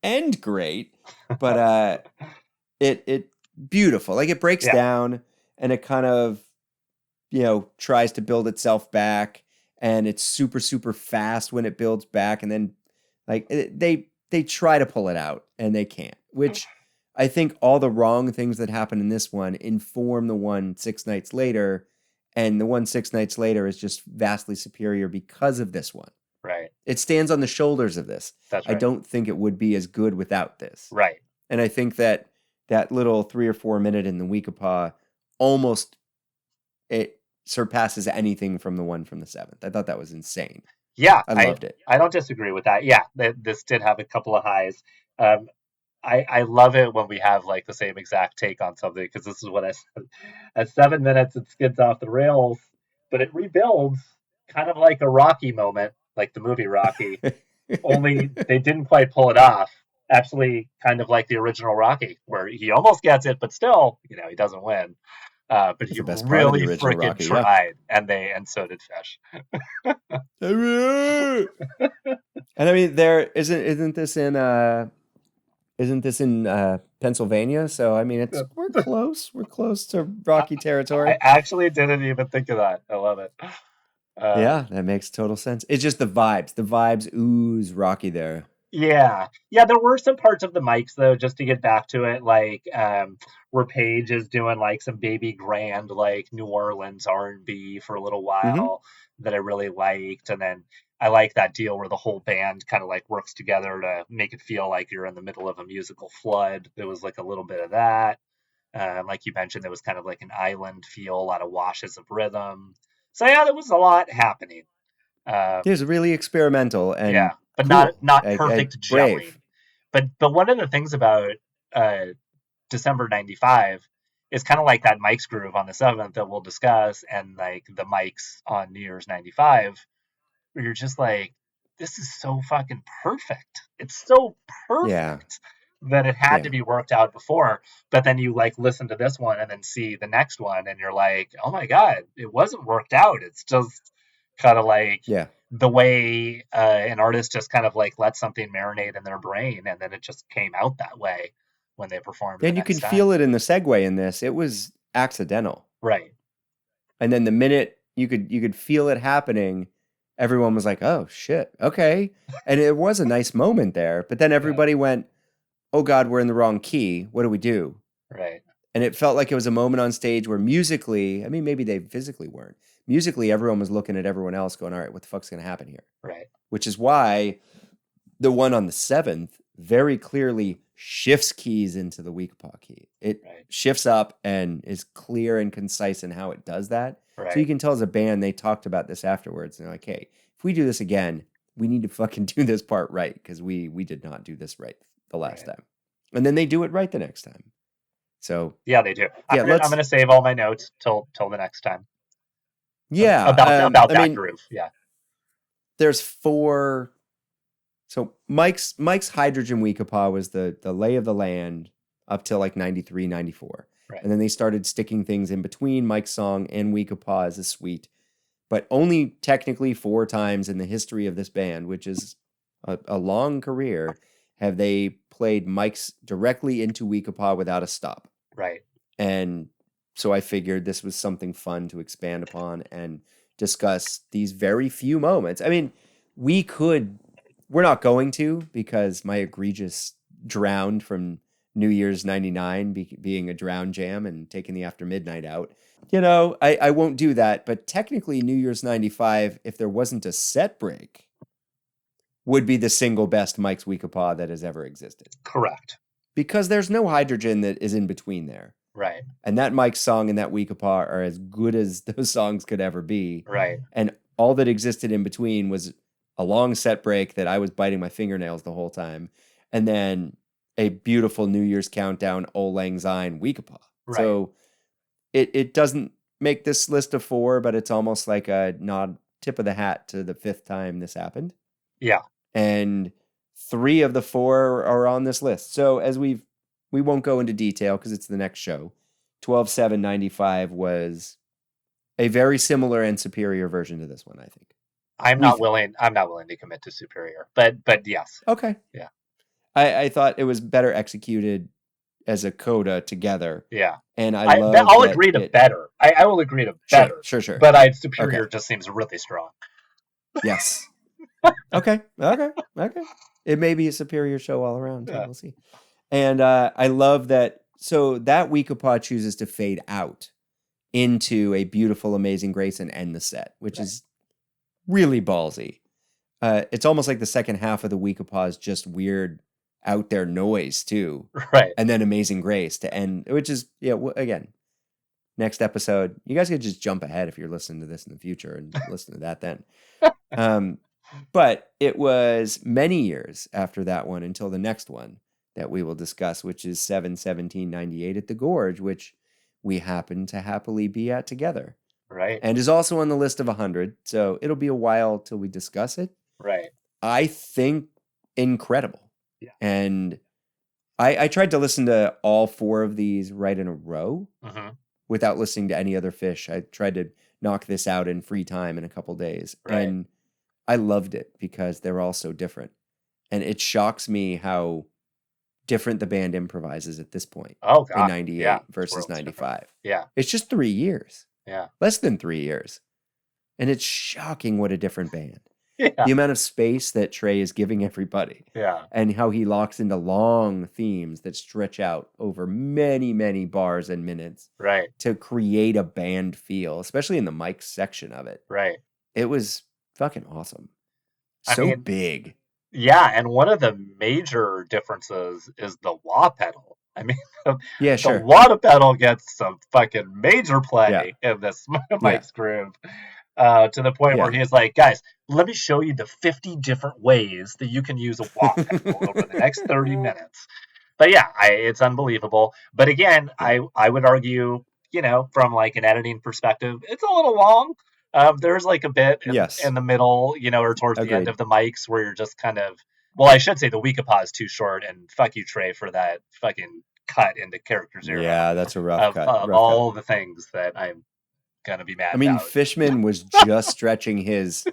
end great, but it beautiful. Like, it breaks down, and it kind of, tries to build itself back, and it's super, super fast when it builds back, and then like they try to pull it out and they can't, which I think all the wrong things that happen in this one inform the one 6 Nights Later, and the one 6 Nights Later is just vastly superior because of this one. Right. It stands on the shoulders of this. That's I right. don't think it would be as good without this. Right. And I think that little 3 or 4 minute in the Weekapaw almost it surpasses anything from the one from the 7th. I thought that was insane. Yeah, I loved it. I don't disagree with that. Yeah, this did have a couple of highs. I love it when we have like the same exact take on something, because this is what I said. At 7 minutes, it skids off the rails, but it rebuilds kind of like a Rocky moment, like the movie Rocky. Only they didn't quite pull it off. Actually, kind of like the original Rocky, where he almost gets it, but still, he doesn't win. But That's he the best part of the really original freaking Rocky, yeah. tried, and so did Phish. And I mean, there isn't this in Pennsylvania? So I mean, we're close. We're close to Rocky territory. I actually didn't even think of that. I love it. Yeah, that makes total sense. It's just the vibes. The vibes ooze Rocky there. Yeah. There were some parts of the mics though, just to get back to it, like where Paige is doing like some baby grand, like New Orleans R&B for a little while that I really liked, and then I like that deal where the whole band kind of like works together to make it feel like you're in the middle of a musical flood. There was like a little bit of that. Like you mentioned, there was kind of like an island feel, a lot of washes of rhythm. So yeah, there was a lot happening. It was really experimental and but cool. not perfect brave. gelling. But one of the things about December '95 is kind of like that Mike's groove on the 7th that we'll discuss, and like the mics on New Year's '95, where you're just like, this is so fucking perfect. It's so perfect that it had to be worked out before. But then you like listen to this one and then see the next one, and you're like, oh my God, it wasn't worked out. It's just kind of like the way an artist just kind of like let something marinate in their brain, and then it just came out that way when they performed. And you can feel it in the segue in this. It was accidental. Right. And then the minute you could feel it happening, everyone was like, oh shit, okay. And it was a nice moment there. But then everybody went, oh God, we're in the wrong key. What do we do? Right. And it felt like it was a moment on stage where musically, I mean, maybe they physically weren't. Musically, everyone was looking at everyone else going, all right, what the fuck's going to happen here? Right. Which is why the one on the 7th very clearly shifts keys into the Weekapaw key. It shifts up and is clear and concise in how it does that. Right. So you can tell as a band, they talked about this afterwards. And they're like, hey, if we do this again, we need to fucking do this part right, because we did not do this right the last time. And then they do it right the next time. So yeah, they do. Yeah, I'm gonna save all my notes till the next time. Yeah, about that groove. Yeah, there's 4. So Mike's Hydrogen Weekapaw was the lay of the land up till like 93, 94. Right. And then they started sticking things in between Mike's song and Weekapaw as a suite. But only technically 4 times in the history of this band, which is a long career, have they played Mike's directly into Weekapaw without a stop. Right. And so I figured this was something fun to expand upon and discuss these very few moments. I mean, we're not going to, because my egregious drowned from New Year's 99 being a drown jam and taking the After Midnight out. I won't do that. But technically New Year's 95, if there wasn't a set break, would be the single best Mike's Weekapaw that has ever existed. Correct. Because there's no hydrogen that is in between there. Right. And that Mike's song and that Weekapaw are as good as those songs could ever be. Right. And all that existed in between was a long set break that I was biting my fingernails the whole time. And then a beautiful New Year's countdown, Auld Lang Syne Weekapaw. Right. So it doesn't make this list of 4, but it's almost like a nod, tip of the hat to the 5th time this happened. Yeah. And 3 of the 4 are on this list. So as we won't go into detail because it's the next show. 12/7/95 was a very similar and superior version to this one, I think. I'm not willing to commit to superior, but yes. Okay. Yeah. I thought it was better executed as a coda together. Yeah. And I'll agree to better. I will agree to better. Sure. But superior just seems really strong. Yes. Okay. It may be a superior show all around. Yeah. We'll see. And I love that. So that Weekapaw chooses to fade out into a beautiful, amazing grace and end the set, which is really ballsy. It's almost like the second half of the Weekapaw is just weird out there noise too. Right. And then Amazing Grace to end, which is, again, next episode. You guys could just jump ahead if you're listening to this in the future and listen to that then. But it was many years after that one until the next one that we will discuss, which is 7/17/98 at the Gorge, which we happen to happily be at together. Right. And is also on the list of 100. So it'll be a while till we discuss it. Right. I think incredible. Yeah. And I tried to listen to all 4 of these right in a row without listening to any other Phish. I tried to knock this out in free time in a couple days. Right. And I loved it because they're all so different. And it shocks me how different the band improvises at this point. Oh, God. In 98 Yeah. versus 95. Yeah. It's just 3 years. Yeah. Less than 3 years. And it's shocking what a different band. Yeah. The amount of space that Trey is giving everybody. Yeah. And how he locks into long themes that stretch out over many, many bars and minutes. Right. To create a band feel, especially in the mic section of it. Right. It was fucking awesome. I So mean, big. Yeah, and one of the major differences is the wah pedal. I mean, Yeah, the sure. wah pedal gets some fucking major play in this Mike's groove. To the point where he's like, guys, let me show you the 50 different ways that you can use a wah pedal over the next 30 minutes. But yeah, it's unbelievable. But again, I would argue, from like an editing perspective, it's a little long. There's like a bit in the middle, or towards the end of the mics where you're just kind of, well, I should say the Weekapaw is too short, and fuck you, Trey, for that fucking cut into character zero. Yeah, that's a rough cut. Of all the things that I'm gonna be mad about. Fishman was just stretching his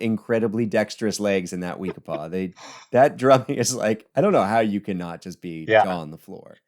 incredibly dexterous legs in that Weekapaw. That drumming is like, I don't know how you cannot just be jaw on the floor.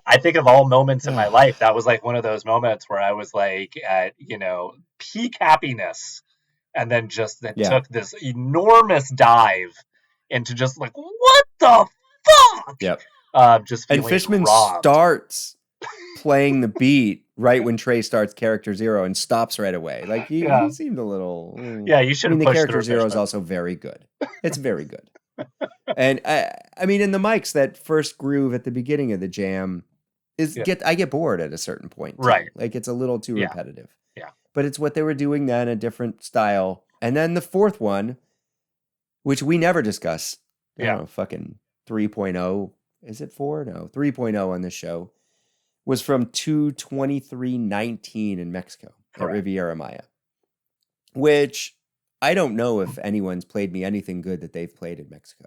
I think of all moments in my life, that was like one of those moments where I was like at, peak happiness, and then took this enormous dive into just like, what the fuck? Yep. Just feeling and Fishman robbed. starts playing the beat right when Trey starts character zero and stops right away. Like he seemed a little. You should. The character zero is also very good. It's very good. And I mean, in the mics, that first groove at the beginning of the jam I get bored at a certain point. Too. Right. Like it's a little too repetitive. Yeah. But it's what they were doing then, a different style. And then the fourth one, which we never discuss. I don't know, fucking 3.0. Is it 4? No, 3.0 on this show. was from 2/23/19 in Mexico at Correct. Riviera Maya, which I don't know if anyone's played me anything good that they've played in Mexico.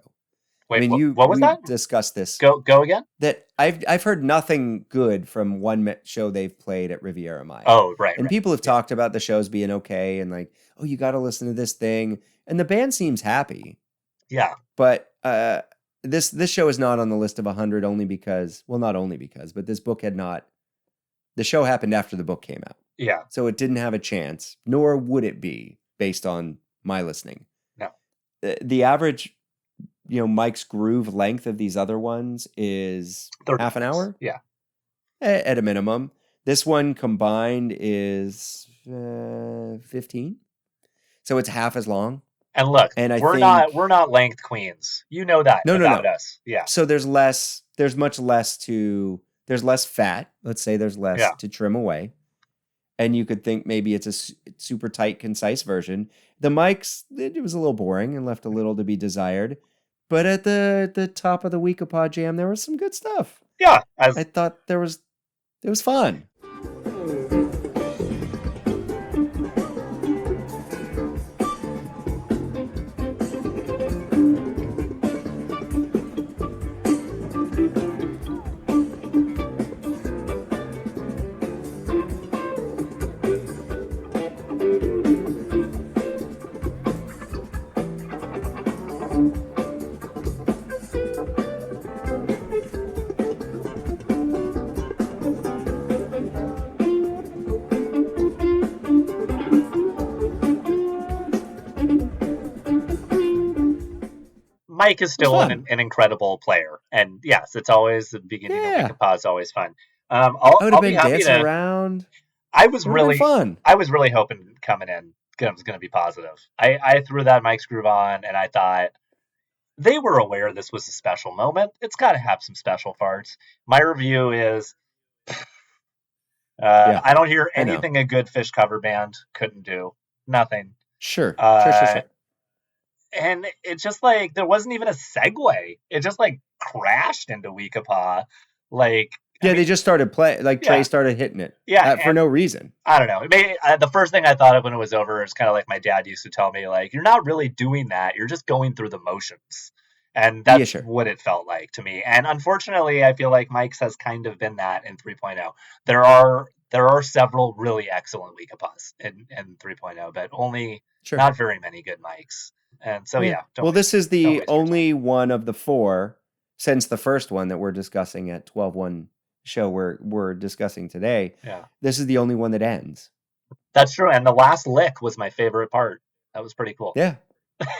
Wait, I mean, what was we that? discussed this. Go again? That I've heard nothing good from one show they've played at Riviera Maya. Oh, right. And people have talked about the shows being okay and like, oh, you got to listen to this thing, and the band seems happy. Yeah. But this show is not on the list of 100 only because, well, not only because, but this book had not. The show happened after the book came out. Yeah. So it didn't have a chance, nor would it be based on my listening. No. The average, Mike's Groove length of these other ones is 30 half an minutes. hour. Yeah. At a minimum. This one combined is 15. So it's half as long. And look, And we're not length queens. You know that about us. Yeah. So there's less fat. Let's say there's less to trim away. And you could think maybe it's a super tight, concise version. The mics, it was a little boring and left a little to be desired. But at the top of the Weekapod Jam, there was some good stuff. Yeah. I thought it was fun. Mike is still an incredible player, and yes, it's always the beginning of Weekapod is always fun. I would have been dancing around. I was really fun. I was really hoping coming in it was going to be positive. I threw that Mike's Groove on, and I thought they were aware this was a special moment. It's got to have some special farts. My review is, I don't hear anything a good Phish cover band couldn't do. Nothing. Sure. And it's just like there wasn't even a segue. It just like crashed into Weekapod. Like they just started playing. Like Trey started hitting it. Yeah, for no reason. I don't know. The first thing I thought of when it was over is kind of like my dad used to tell me, like, you're not really doing that. You're just going through the motions. And that's what it felt like to me. And unfortunately, I feel like Mike's has kind of been that in 3.0. There are several really excellent Weekapods in 3.0, but only not very many good Mikes. And so, well, this is the only one of the four since the first one that we're discussing at 12-1 show we're discussing today. Yeah. This is the only one that ends. That's true. And the last lick was my favorite part. That was pretty cool. Yeah.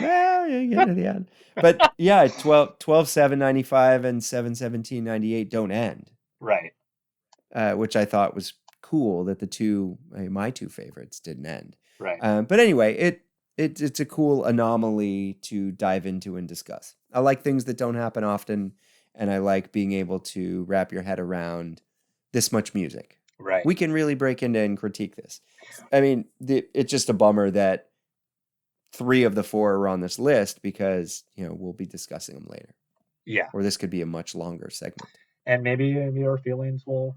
Well, you get to the end. But 12/7/95 and 7/17/98 don't end. Right. Which I thought was cool that my two favorites didn't end. Right. But anyway, it's a cool anomaly to dive into and discuss. I like things that don't happen often, and I like being able to wrap your head around this much music. Right. We can really break into and critique this. I mean, it's just a bummer that 3 of the 4 are on this list because, we'll be discussing them later. Yeah. Or this could be a much longer segment. And maybe our feelings will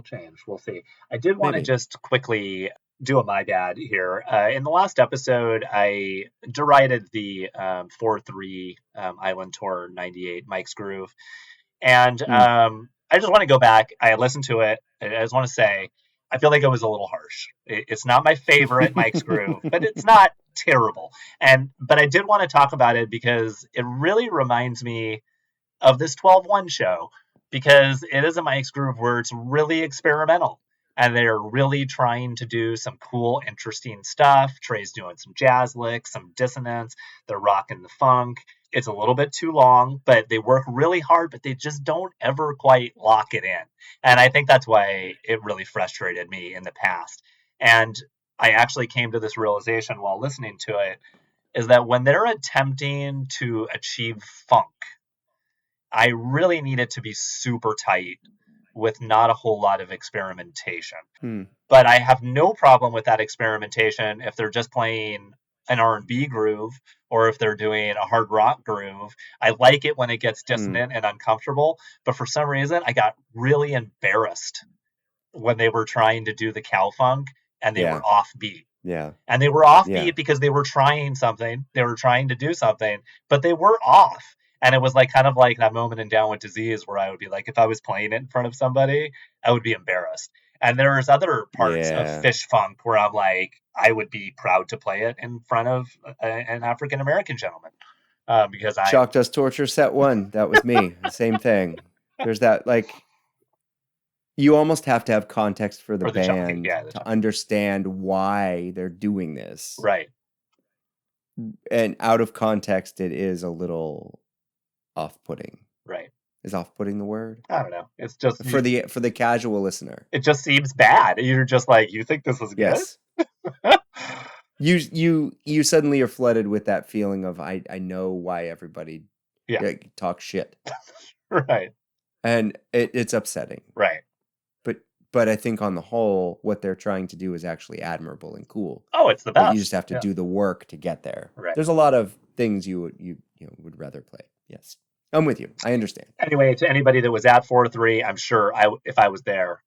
change. We'll see. I did want to just quickly do a my bad here. In the last episode, I derided the 4-3 Island Tour 98 Mike's Groove. And I just want to go back. I listened to it. I just want to say, I feel like it was a little harsh. It's not my favorite Mike's Groove, but it's not terrible. But I did want to talk about it because it really reminds me of this 12-1 show, because it is a Mike's Groove where it's really experimental. And they're really trying to do some cool, interesting stuff. Trey's doing some jazz licks, some dissonance. They're rocking the funk. It's a little bit too long, but they work really hard, but they just don't ever quite lock it in. And I think that's why it really frustrated me in the past. And I actually came to this realization while listening to it, is that when they're attempting to achieve funk, I really need it to be super tight with not a whole lot of experimentation. But I have no problem with that experimentation if they're just playing an R&B groove or if they're doing a hard rock groove. I like it when it gets dissonant and uncomfortable, but for some reason I got really embarrassed when they were trying to do the cow funk and they were offbeat. Yeah. And they were offbeat because they were trying something. They were trying to do something, but they were off. And it was like kind of like that moment in Down with Disease where I would be like, if I was playing it in front of somebody, I would be embarrassed. And there's other parts of Phish Funk where I'm like, I would be proud to play it in front of an African American gentleman because I Shock Dust Torture set 1. That was me. Same thing. There's that like. You almost have to have context for the band to understand why they're doing this. Right. And out of context, it is a little off-putting. Right. Is off-putting the word? I don't know. It's just for the casual listener. It just seems bad. You're just like, you think this is good? Yes. you suddenly are flooded with that feeling of I know why everybody talks shit. Right. And it's upsetting. Right. But I think on the whole, what they're trying to do is actually admirable and cool. Oh, it's the best. But you just have to do the work to get there. Right. There's a lot of things you would rather play. Yes, I'm with you. I understand. Anyway, to anybody that was at 4-3, I'm sure if I was there,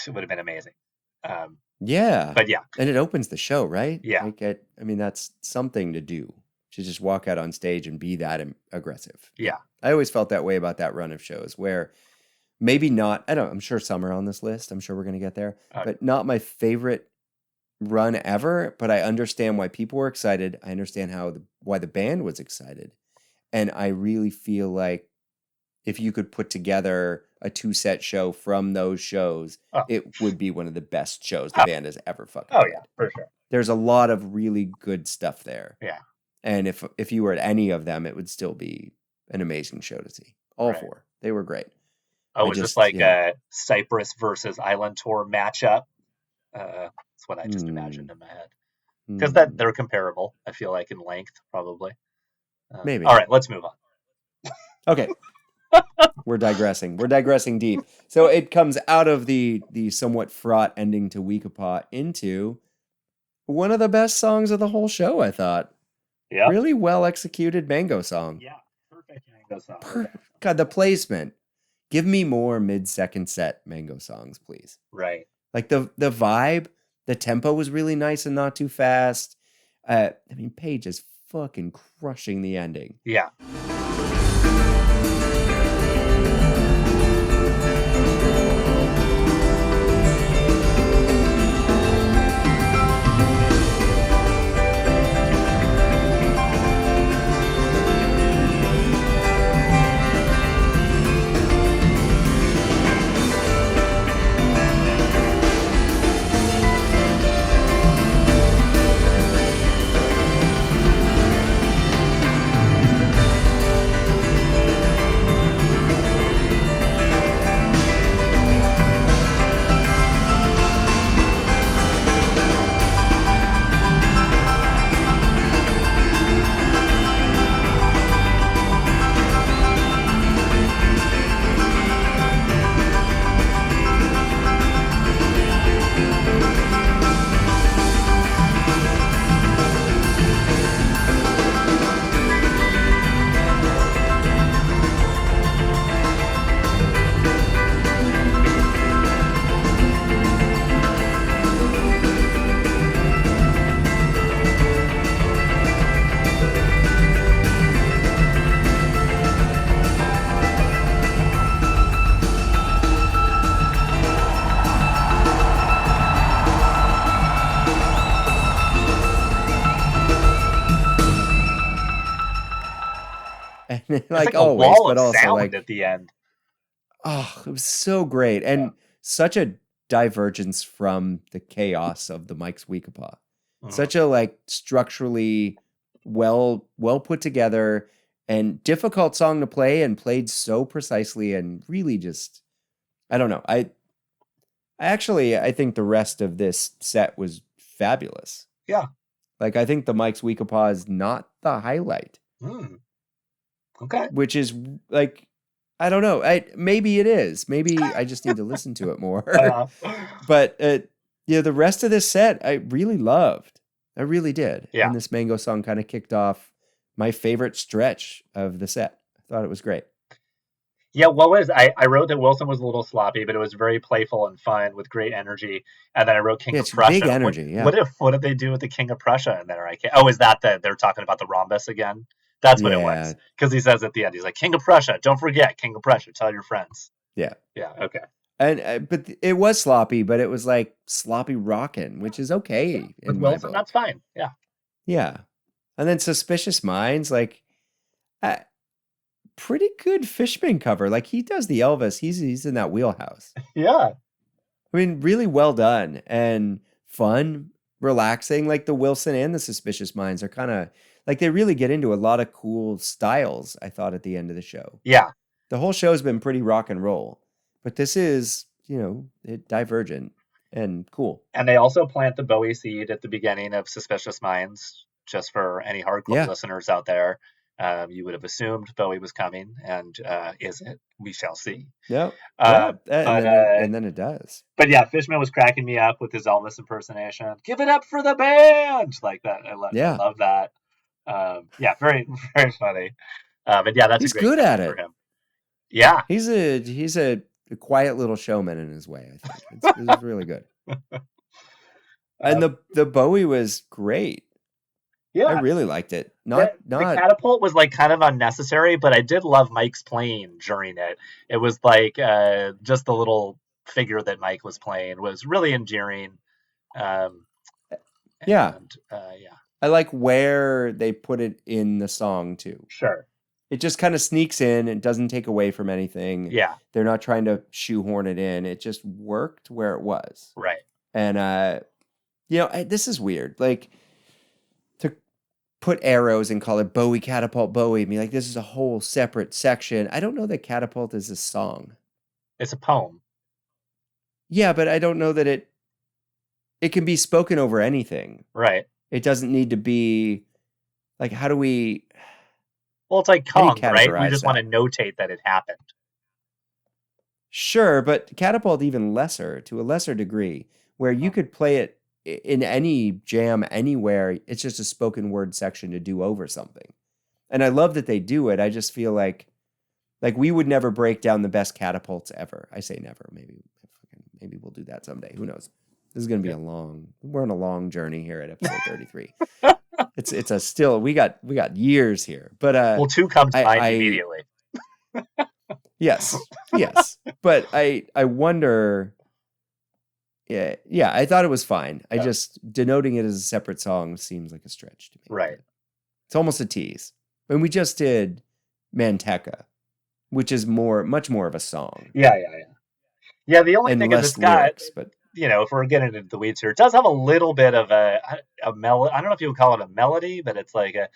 it would have been amazing. Yeah. But yeah. And it opens the show, right? Yeah. Like I mean, that's something to do. To just walk out on stage and be that aggressive. Yeah. I always felt that way about that run of shows where. Maybe not. I'm sure some are on this list. I'm sure we're going to get there. But not my favorite run ever. But I understand why people were excited. I understand why the band was excited. And I really feel like if you could put together a 2-set show from those shows, it would be one of the best shows the band has ever fucking played. Yeah, for sure. There's a lot of really good stuff there. Yeah. And if you were at any of them, it would still be an amazing show to see. All 4. They were great. Oh, it's just like a Cypress versus Island Tour matchup. That's what I just imagined in my head. Because they're comparable, I feel like, in length, probably. Maybe. All right, let's move on. Okay. We're digressing. We're digressing deep. So it comes out of the somewhat fraught ending to Weekapaw into one of the best songs of the whole show, I thought. Yeah. Really well executed Mango song. Yeah, perfect Mango song. God, the placement. Give me more mid-second set Mango songs, please. Right. Like the vibe, the tempo was really nice and not too fast. I mean, Paige is fucking crushing the ending. Yeah. like a always, wall but of also sound like at the end. Oh, it was so great and such a divergence from the chaos of the Mike's Weekapaw. Such a like structurally well put together and difficult song to play and played so precisely and really just I don't know. I think the rest of this set was fabulous. Yeah. Like I think the Mike's Weekapaw is not the highlight. Okay. Which is like I don't know. Maybe it is. Maybe I just need to listen to it more. But the rest of this set I really loved. I really did. Yeah. And this Mango song kind of kicked off my favorite stretch of the set. I thought it was great. Yeah, I wrote that Wilson was a little sloppy, but it was very playful and fun with great energy. And then I wrote King Yeah, of it's Prussia. big energy. Yeah. What did they do with the King of Prussia in there? Is that they're talking about the rhombus again? That's what it was. Because he says at the end, he's like, King of Prussia, don't forget, King of Prussia, tell your friends. Yeah. Yeah, okay. And but it was sloppy, but it was like sloppy rockin', which is okay With in my Wilson, book. that's fine. Yeah. Yeah. And then Suspicious Minds, like pretty good Fishman cover. Like he does the Elvis. He's in that wheelhouse. Yeah. I mean, really well done and fun, relaxing. Like the Wilson and the Suspicious Minds are kind of like they really get into a lot of cool styles, I thought, at the end of the show. Yeah. The whole show's been pretty rock and roll, but this is, divergent and cool. And they also plant the Bowie seed at the beginning of Suspicious Minds, just for any hardcore listeners out there. You would have assumed Bowie was coming, and is it? We shall see. Yep. And then it does. But yeah, Fishman was cracking me up with his Elvis impersonation. Give it up for the band, like that. I love that. Very, very funny. But yeah, he's good at it. For him. Yeah, he's a quiet little showman in his way. I think it's really good. And the Bowie was great. Yeah, I really liked it. The catapult was like kind of unnecessary, but I did love Mike's playing during it. It was like just the little figure that Mike was playing was really endearing. I like where they put it in the song too. Sure. It just kind of sneaks in and doesn't take away from anything. Yeah. They're not trying to shoehorn it in. It just worked where it was. Right. And this is weird. Like to put arrows and call it Bowie Catapult Bowie. I mean, like this is a whole separate section. I don't know that Catapult is a song. It's a poem. Yeah, but I don't know that it can be spoken over anything. Right. It doesn't need to be like, how do we... Well, it's like Kong, right? We just want to notate that it happened. Sure, but Catapult even lesser, to a lesser degree, where you could play it in any jam anywhere. It's just a spoken word section to do over something. And I love that they do it. I just feel like we would never break down the best catapults ever. I say never. Maybe we'll do that someday. Who knows? This is going to be we're on a long journey here at episode 33. We got years here, but 2 comes to mind immediately. Yes, but I wonder. Yeah, I thought it was fine. I just denoting it as a separate song seems like a stretch to me. Right. It's almost a tease. And we just did Manteca, which is much more of a song. Yeah. Yeah, the only and thing is it's got lyrics, but if we're getting into the weeds here, it does have a little bit of a melody. I don't know if you would call it a melody, but it's like a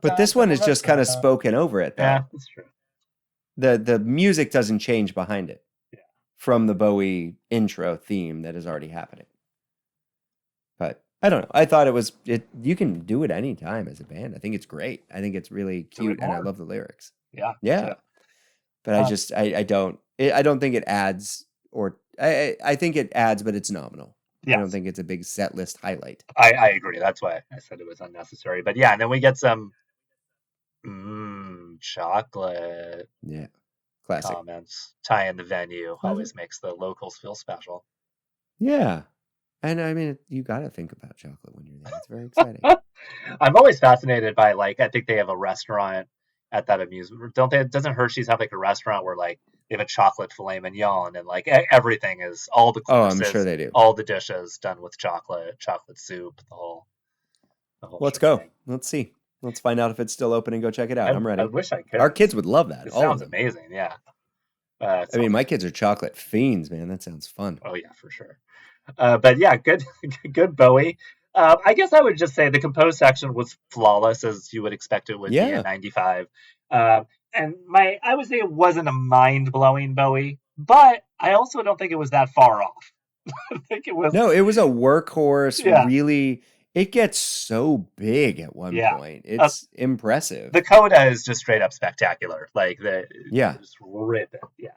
but this one is just kind of spoken over it, though. Yeah, that's true. The music doesn't change behind it from the Bowie intro theme that is already happening. But I don't know. I thought you can do it anytime as a band. I think it's great. I think it's really cute and I love the lyrics. Yeah. But I don't think it adds, or I think it adds, but it's nominal. Yes. I don't think it's a big set list highlight. I agree. That's why I said it was unnecessary. But yeah, and then we get some chocolate. Yeah. Classic. Comments. Ty in the venue always makes the locals feel special. Yeah. And I mean, you got to think about chocolate when you're there. It's very exciting. I'm always fascinated by, I think they have a restaurant at that amusement. Doesn't Hershey's have a restaurant where they have a chocolate filet mignon and everything is all the courses, I'm sure they do. All the dishes done with chocolate soup, the whole Let's go. Thing. Let's see. Let's find out if it's still open and go check it out. I'm ready. I wish I could. Our kids would love that. It sounds amazing. Yeah. I mean, my kids are chocolate fiends, man. That sounds fun. Oh yeah, for sure. But yeah, good Bowie. I guess I would just say the composed section was flawless, as you would expect it would be in 95. And I would say it wasn't a mind-blowing Bowie, but I also don't think it was that far off. I think it was. No, it was a workhorse. Yeah. Really, it gets so big at one point. It's impressive. The coda is just straight up spectacular. Just rip it. Yeah.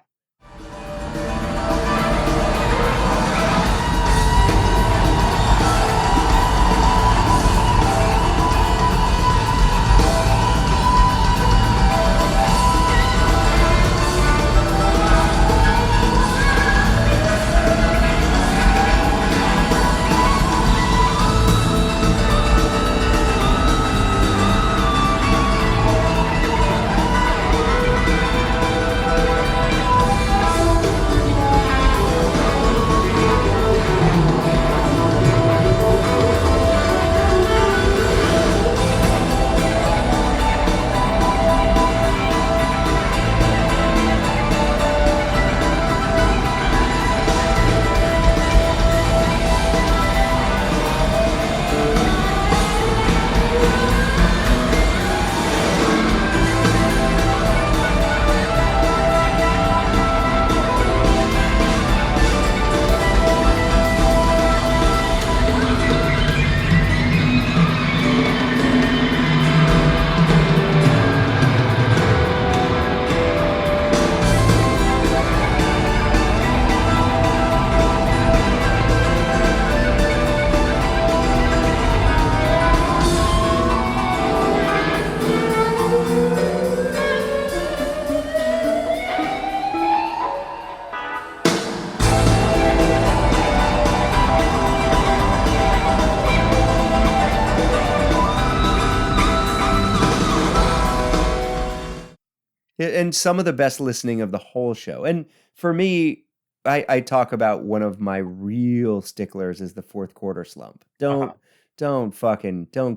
And some of the best listening of the whole show. And for me, I talk about one of my real sticklers is the fourth quarter slump. Don't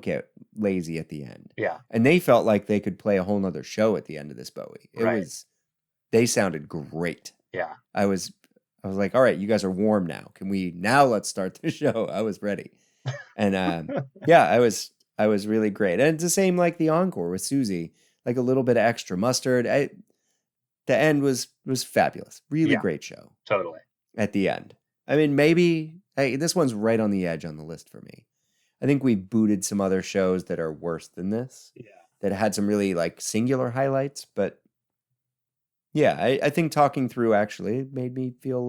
get lazy at the end. Yeah. And they felt like they could play a whole nother show at the end of this Bowie. They sounded great. Yeah. I was like, all right, you guys are warm now. Let's start the show. I was ready. And I was really great. And it's the same like the encore with Susie, like a little bit of extra mustard. The end was fabulous. Really great show. Totally. At the end. I mean, maybe this one's right on the edge on the list for me. I think we booted some other shows that are worse than this. Yeah. That had some really like singular highlights, but yeah, I think talking through actually made me feel a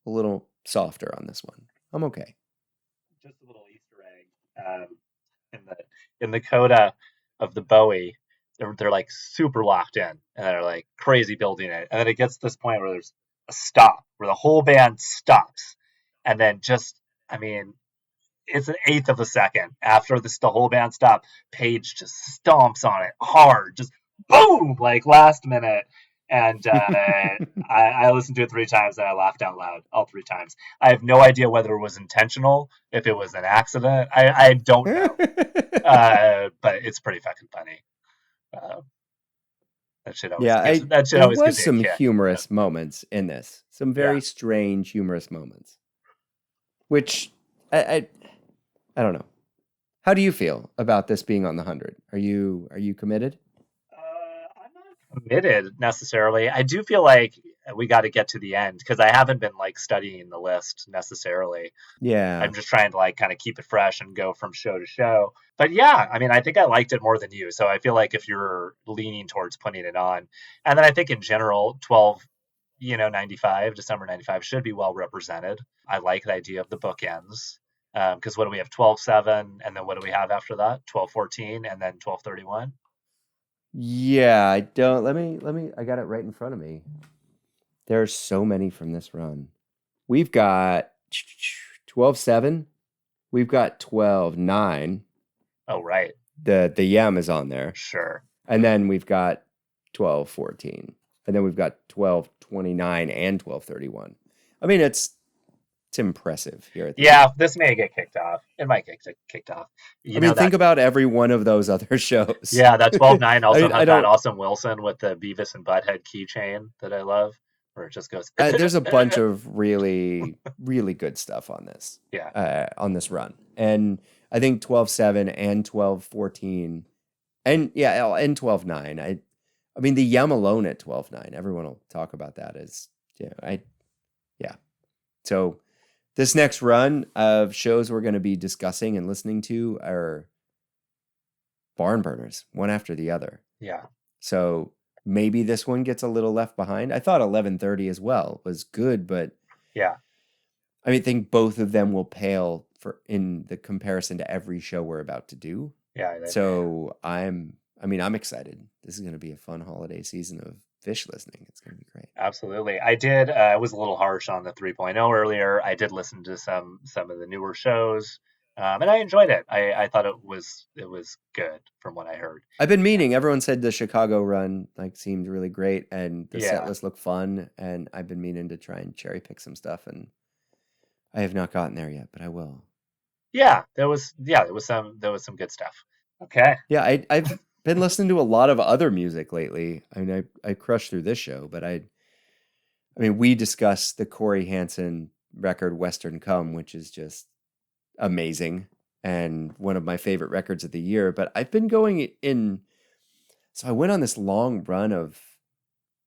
little softer on this one. I'm okay. Just a little Easter egg in the coda of the Bowie. They're like super locked in, and they're like crazy building it, and then it gets to this point where there's a stop, where the whole band stops, and then it's an eighth of a second after the whole band stopped, Page just stomps on it hard, just boom, like last minute. And I listened to it 3 times and I laughed out loud all 3 times. I have no idea whether it was intentional, if it was an accident. I don't know. But it's pretty fucking funny. That shit always there was some humorous moments in this. Some very strange humorous moments. Which I don't know. How do you feel about this being on the 100? Are you committed? I'm not committed necessarily. I do feel like we got to get to the end because I haven't been like studying the list necessarily. Yeah. I'm just trying to like kind of keep it fresh and go from show to show. But yeah, I mean, I think I liked it more than you. So I feel like if you're leaning towards putting it on, and then I think in general, December 95 should be well represented. I like the idea of the bookends. Because what do we have? 12/7, and then what do we have after that? 12/14, and then 12/31. Yeah, I don't. Let me. I got it right in front of me. There's so many from this run. We've got 12/7. We've got 12/9. Oh, right. The Yem is on there. Sure. And then we've got 12/14, and then we've got 12/29 and 12/31. I mean, it's impressive here. This may get kicked off. It might get kicked off. Think about every one of those other shows. Yeah, that 12/9 also has that awesome Wilson with the Beavis and Butthead keychain that I love, where it just goes. There's a bunch of really, really good stuff on this. Yeah. On this run, and I think 12/7 and 12/14, and 12/9. I mean, the Yem alone at 12/9. Everyone will talk about that as So. This next run of shows we're going to be discussing and listening to are barn burners, one after the other. Yeah. So maybe this one gets a little left behind. I thought 11:30 as well was good, but I think both of them will pale in the comparison to every show we're about to do. Yeah. So I'm excited. This is going to be a fun holiday season of Phish listening. It's going to be great. Absolutely. I did. I was a little harsh on the 3.0 earlier. I did listen to some of the newer shows, and I enjoyed it. I thought it was good from what I heard. I've been meaning. Everyone said the Chicago run seemed really great, and the set Yeah. list looked fun. And I've been meaning to try and cherry pick some stuff, and I have not gotten there yet, but I will. Yeah, there was some good stuff. Okay. Yeah, I've been listening to a lot of other music lately. I mean, I crushed through this show, but I mean, we discussed the Corey Hansen record Western Come, which is just amazing and one of my favorite records of the year. But I've been going in, so I went on this long run of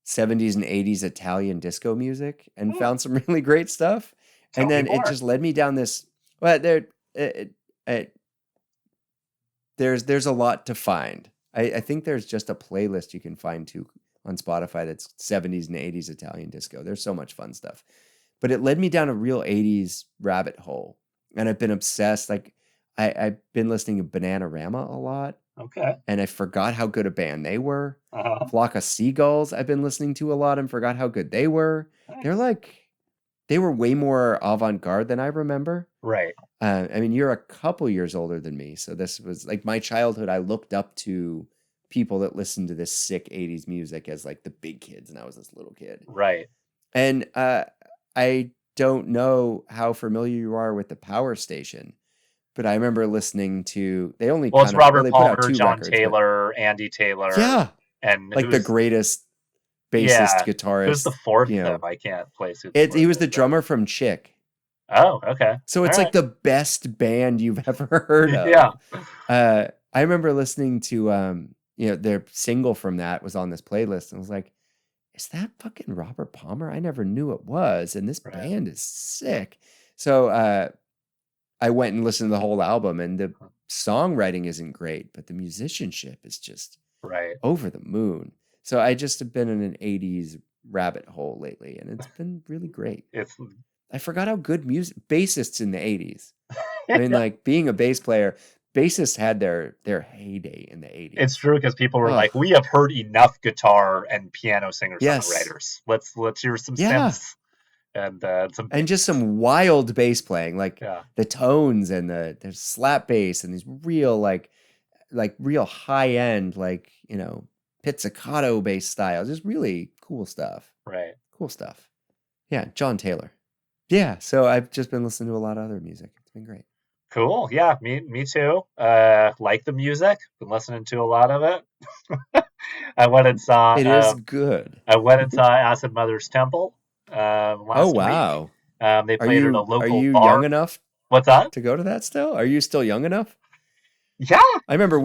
70s and 80s Italian disco music and found some really great stuff. Tell And me then it more. just led me down this. Well, there's a lot to find. I think there's just a playlist you can find too on Spotify that's 70s and 80s Italian disco. There's so much fun stuff. But it led me down a real 80s rabbit hole. And I've been obsessed. Like I've been listening to Bananarama a lot. Okay. And I forgot how good a band they were. Uh-huh. Flock of Seagulls I've been listening to a lot and forgot how good they were. Nice. They were way more avant-garde than I remember. Right. I mean, you're a couple years older than me, so this was like my childhood. I looked up to people that listened to this sick 80s music as like the big kids, and I was this little kid. Right. And I don't know how familiar you are with the Power Station, but I remember listening to it's Robert they put Palmer, out two John records, Taylor, Andy Taylor. yeah, And like the greatest bassist, guitarist. Who's the fourth you of know. them? I can't place who He was the drummer from Chick. Oh, okay. So it's All like the best band you've ever heard of. Yeah. I remember listening to their single from that was on this playlist, and I was like, is that fucking Robert Palmer? I never knew it was, and this band is sick. So I went and listened to the whole album, and the songwriting isn't great, but the musicianship is just over the moon. So I just have been in an 80s rabbit hole lately, and it's been really great. I forgot how good bassists in the 80s. I mean, like being a bass player, bassists had their heyday in the 80s. It's true because people were like, we have heard enough guitar and piano singer-songwriters. Let's hear some synths and just some wild bass playing, like the tones and the slap bass and these real like real high end pizzicato bass style, just really cool stuff. Right. Cool stuff. Yeah, John Taylor. Yeah, so I've just been listening to a lot of other music. It's been great. Cool. Yeah, me too. Like the music. Been listening to a lot of it. I went and saw. It is good. I went and saw Acid Mother's Temple last week. Oh wow! They played at a local bar. Are you young enough? What's that? To go to that still? Are you still young enough? Yeah. I remember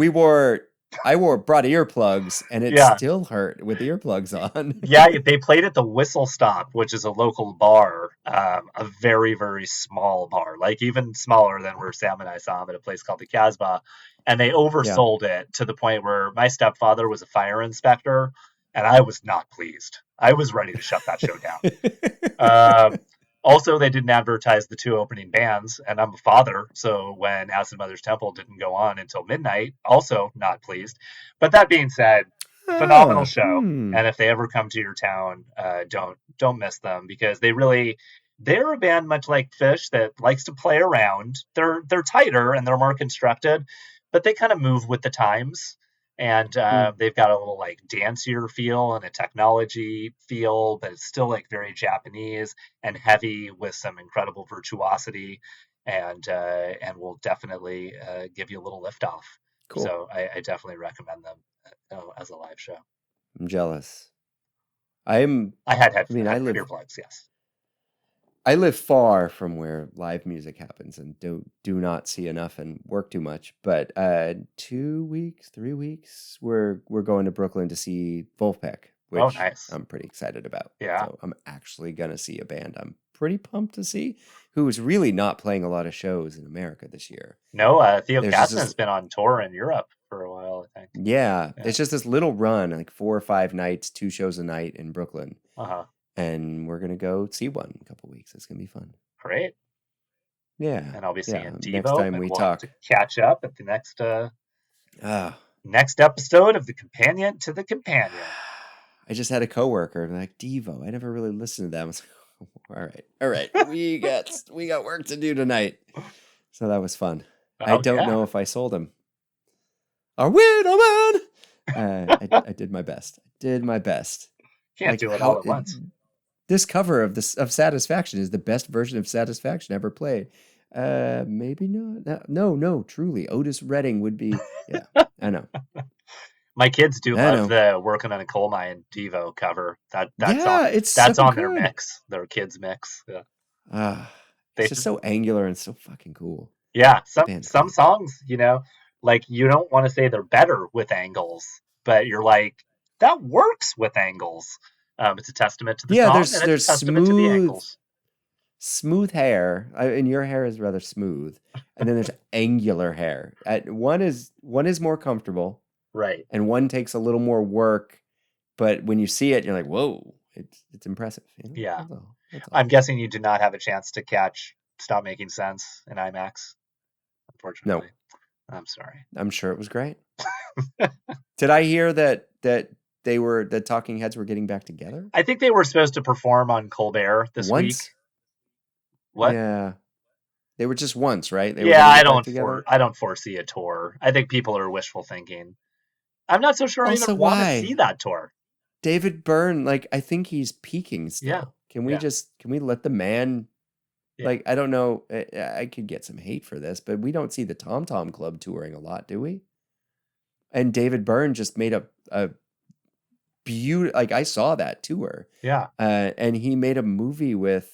I brought earplugs, and it still hurt with earplugs on. Yeah, they played at the Whistle Stop, which is a local bar, a very, very small bar, like even smaller than where Sam and I saw him at a place called the Casbah. And they oversold it to the point where my stepfather was a fire inspector, and I was not pleased. I was ready to shut that show down. Also, they didn't advertise the two opening bands, and I'm a father, so when Acid Mother's Temple didn't go on until midnight, also not pleased. But that being said, phenomenal show, and if they ever come to your town, don't miss them, because they're a band much like Phish that likes to play around. They're tighter and they're more constructed, but they kind of move with the times. And they've got a little like dancier feel and a technology feel, but it's still like very Japanese and heavy with some incredible virtuosity, and will definitely give you a little lift off. Cool. So I definitely recommend them as a live show. I'm jealous. I had earplugs, yes. I live far from where live music happens and do not see enough and work too much. But 3 weeks, we're going to Brooklyn to see Wolfpack, which nice. I'm pretty excited about. Yeah. So I'm actually going to see a band I'm pretty pumped to see, who is really not playing a lot of shows in America this year. No, Theo Kasten has been on tour in Europe for a while, I think. Yeah, it's just this little run, like 4 or 5 nights, 2 shows a night in Brooklyn. Uh-huh. And we're going to go see one in a couple weeks. It's going to be fun. Great. Yeah. and I'll be Yeah. seeing Next Devo, time and we we'll have talk. to catch up at the next Ah. next episode of the Companion to the Companion. I just had a coworker like Devo. I never really listened to them. I was like, all right. We got work to do tonight. So that was fun. I don't know if I sold him. A winner man. I did my best. Can't do it all at once. This cover of Satisfaction is the best version of Satisfaction ever played. Maybe not. No. Truly, Otis Redding would be. Yeah, I know. My kids do love the Working on a Coal Mine Devo cover. That's on their mix, their kids mix. Yeah. It's just so angular and so fucking cool. Yeah, some songs, like you don't want to say they're better with angles, but you're like, that works with angles. It's a testament to the song, and it's a testament to the angles. Smooth hair, and your hair is rather smooth, and then there's angular hair. One is more comfortable, right? And one takes a little more work, but when you see it, you're like, whoa, it's impressive. Yeah, that's all. I'm guessing you did not have a chance to catch Stop Making Sense in IMAX, unfortunately. No. I'm sorry. I'm sure it was great. Did I hear that the Talking Heads were getting back together? I think they were supposed to perform on Colbert this week. What? Yeah. They were just once, right? I don't foresee a tour. I think people are wishful thinking. I'm not so sure I even want to see that tour. David Byrne, I think he's peaking still. Yeah. Can we let the man, I don't know, I could get some hate for this, but we don't see the Tom Tom Club touring a lot, do we? And David Byrne just made a beautiful, I saw that tour. Yeah. And he made a movie with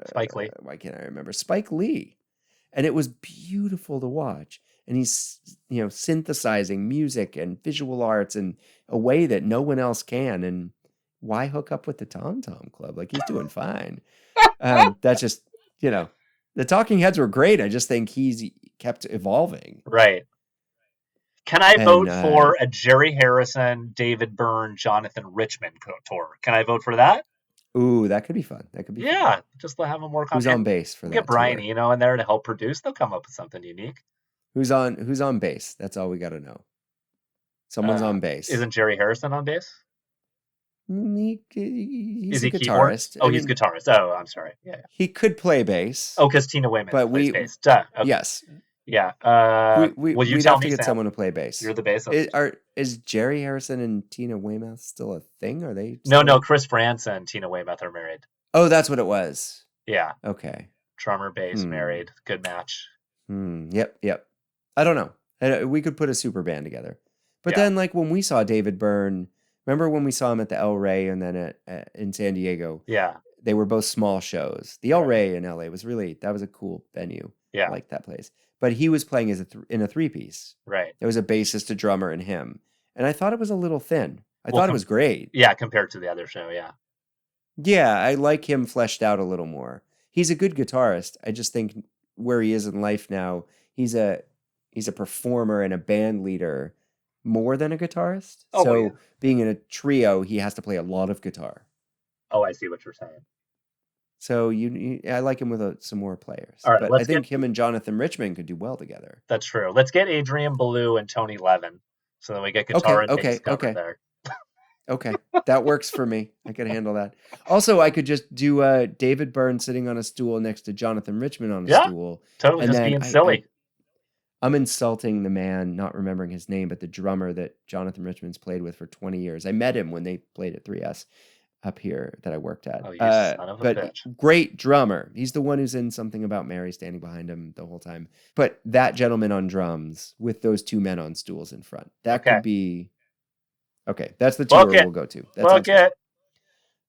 Spike Lee. Why can't I remember? Spike Lee. And it was beautiful to watch. And he's, synthesizing music and visual arts in a way that no one else can. And why hook up with the Tom Tom Club? He's doing fine. That's just, the Talking Heads were great. I just think he's kept evolving. Right. Can I vote for a Jerry Harrison, David Byrne, Jonathan Richman tour? Can I vote for that? Ooh, that could be fun. Fun. Just to have them work on. Who's on bass for that? Get Brian Eno in there to help produce. They'll come up with something unique. Who's on bass? That's all we got to know. Someone's on bass. Isn't Jerry Harrison on bass? He's a guitarist. Keyboard? Oh, he's guitarist. Oh, I'm sorry. Yeah. He could play bass. Oh, because Tina Weymouth plays bass. Duh. Okay. Yes. Yeah. Will you tell me, Sam? Someone to play bass. You're the bass. Is Jerry Harrison and Tina Weymouth still a thing? Are they? No. Chris Frantz and Tina Weymouth are married. Oh, that's what it was. Yeah. Okay. Drummer, bass, married. Good match. Yep. I don't know. We could put a super band together. But then, when we saw David Byrne, remember when we saw him at the El Rey and then in San Diego? Yeah. They were both small shows. The El Rey in LA was that was a cool venue. Yeah. I liked that place. But he was playing in a three-piece. Right. There was a bassist, a drummer, and him. And I thought it was a little thin. I thought it was great. Yeah, compared to the other show, yeah. Yeah, I like him fleshed out a little more. He's a good guitarist. I just think where he is in life now, he's a performer and a band leader more than a guitarist. Being in a trio, he has to play a lot of guitar. Oh, I see what you're saying. So I like him with some more players. All right, but I think him and Jonathan Richman could do well together. That's true. Let's get Adrian Ballou and Tony Levin, so then we get guitar and bass covered there. Okay, that works for me. I could handle that. Also, I could just do David Byrne sitting on a stool next to Jonathan Richman on a stool. Totally, and just being silly. I'm insulting the man, not remembering his name, but the drummer that Jonathan Richman's played with for 20 years. I met him when they played at 3S. Up here that I worked at. Oh, you son of a bitch. Great drummer. He's the one who's in Something About Mary standing behind him the whole time. But that gentleman on drums with those two men on stools in front. That could be... Okay, that's the tour we'll go to. That's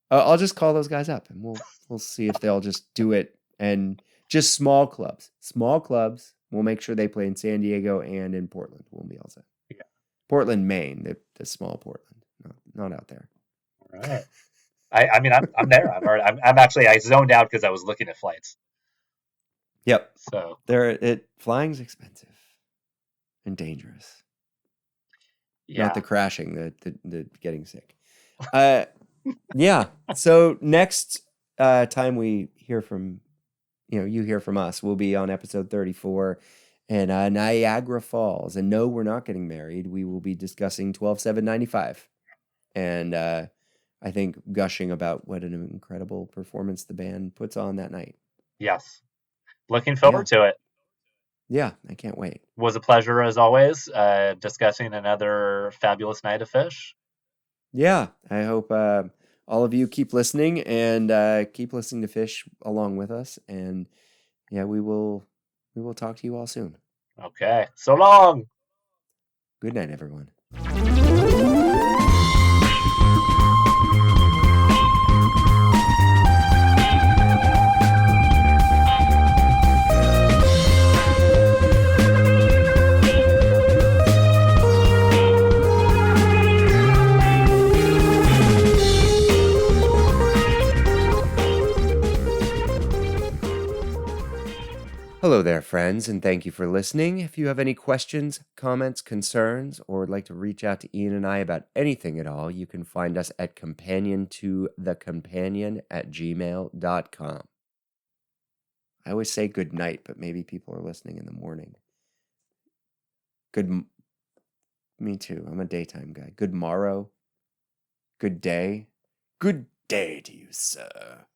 I'll just call those guys up and we'll see if they'll just do it. And just small clubs. Small clubs. We'll make sure they play in San Diego and in Portland. We'll be all set. Yeah. Portland, Maine. The small Portland. Not out there. All right. I mean, I'm there. I zoned out because I was looking at flights. Yep. So flying's expensive and dangerous. Yeah. Not the crashing, the getting sick. Yeah. So next time we hear from you hear from us. We'll be on episode 34 and Niagara Falls. And no, we're not getting married. We will be discussing 12/7/95. And I think gushing about what an incredible performance the band puts on that night. Yes. Looking forward to it. Yeah, I can't wait. Was a pleasure as always, discussing another fabulous night of Phish. Yeah, I hope all of you keep listening and keep listening to Phish along with us. And yeah, we will talk to you all soon. Okay. So long. Good night, everyone. Hello there, friends, and thank you for listening. If you have any questions, comments, concerns, or would like to reach out to Ian and I about anything at all, you can find us at companiontothecompanion@gmail.com. I always say good night, but maybe people are listening in the morning. Me too. I'm a daytime guy. Good morrow. Good day. Good day to you, sir.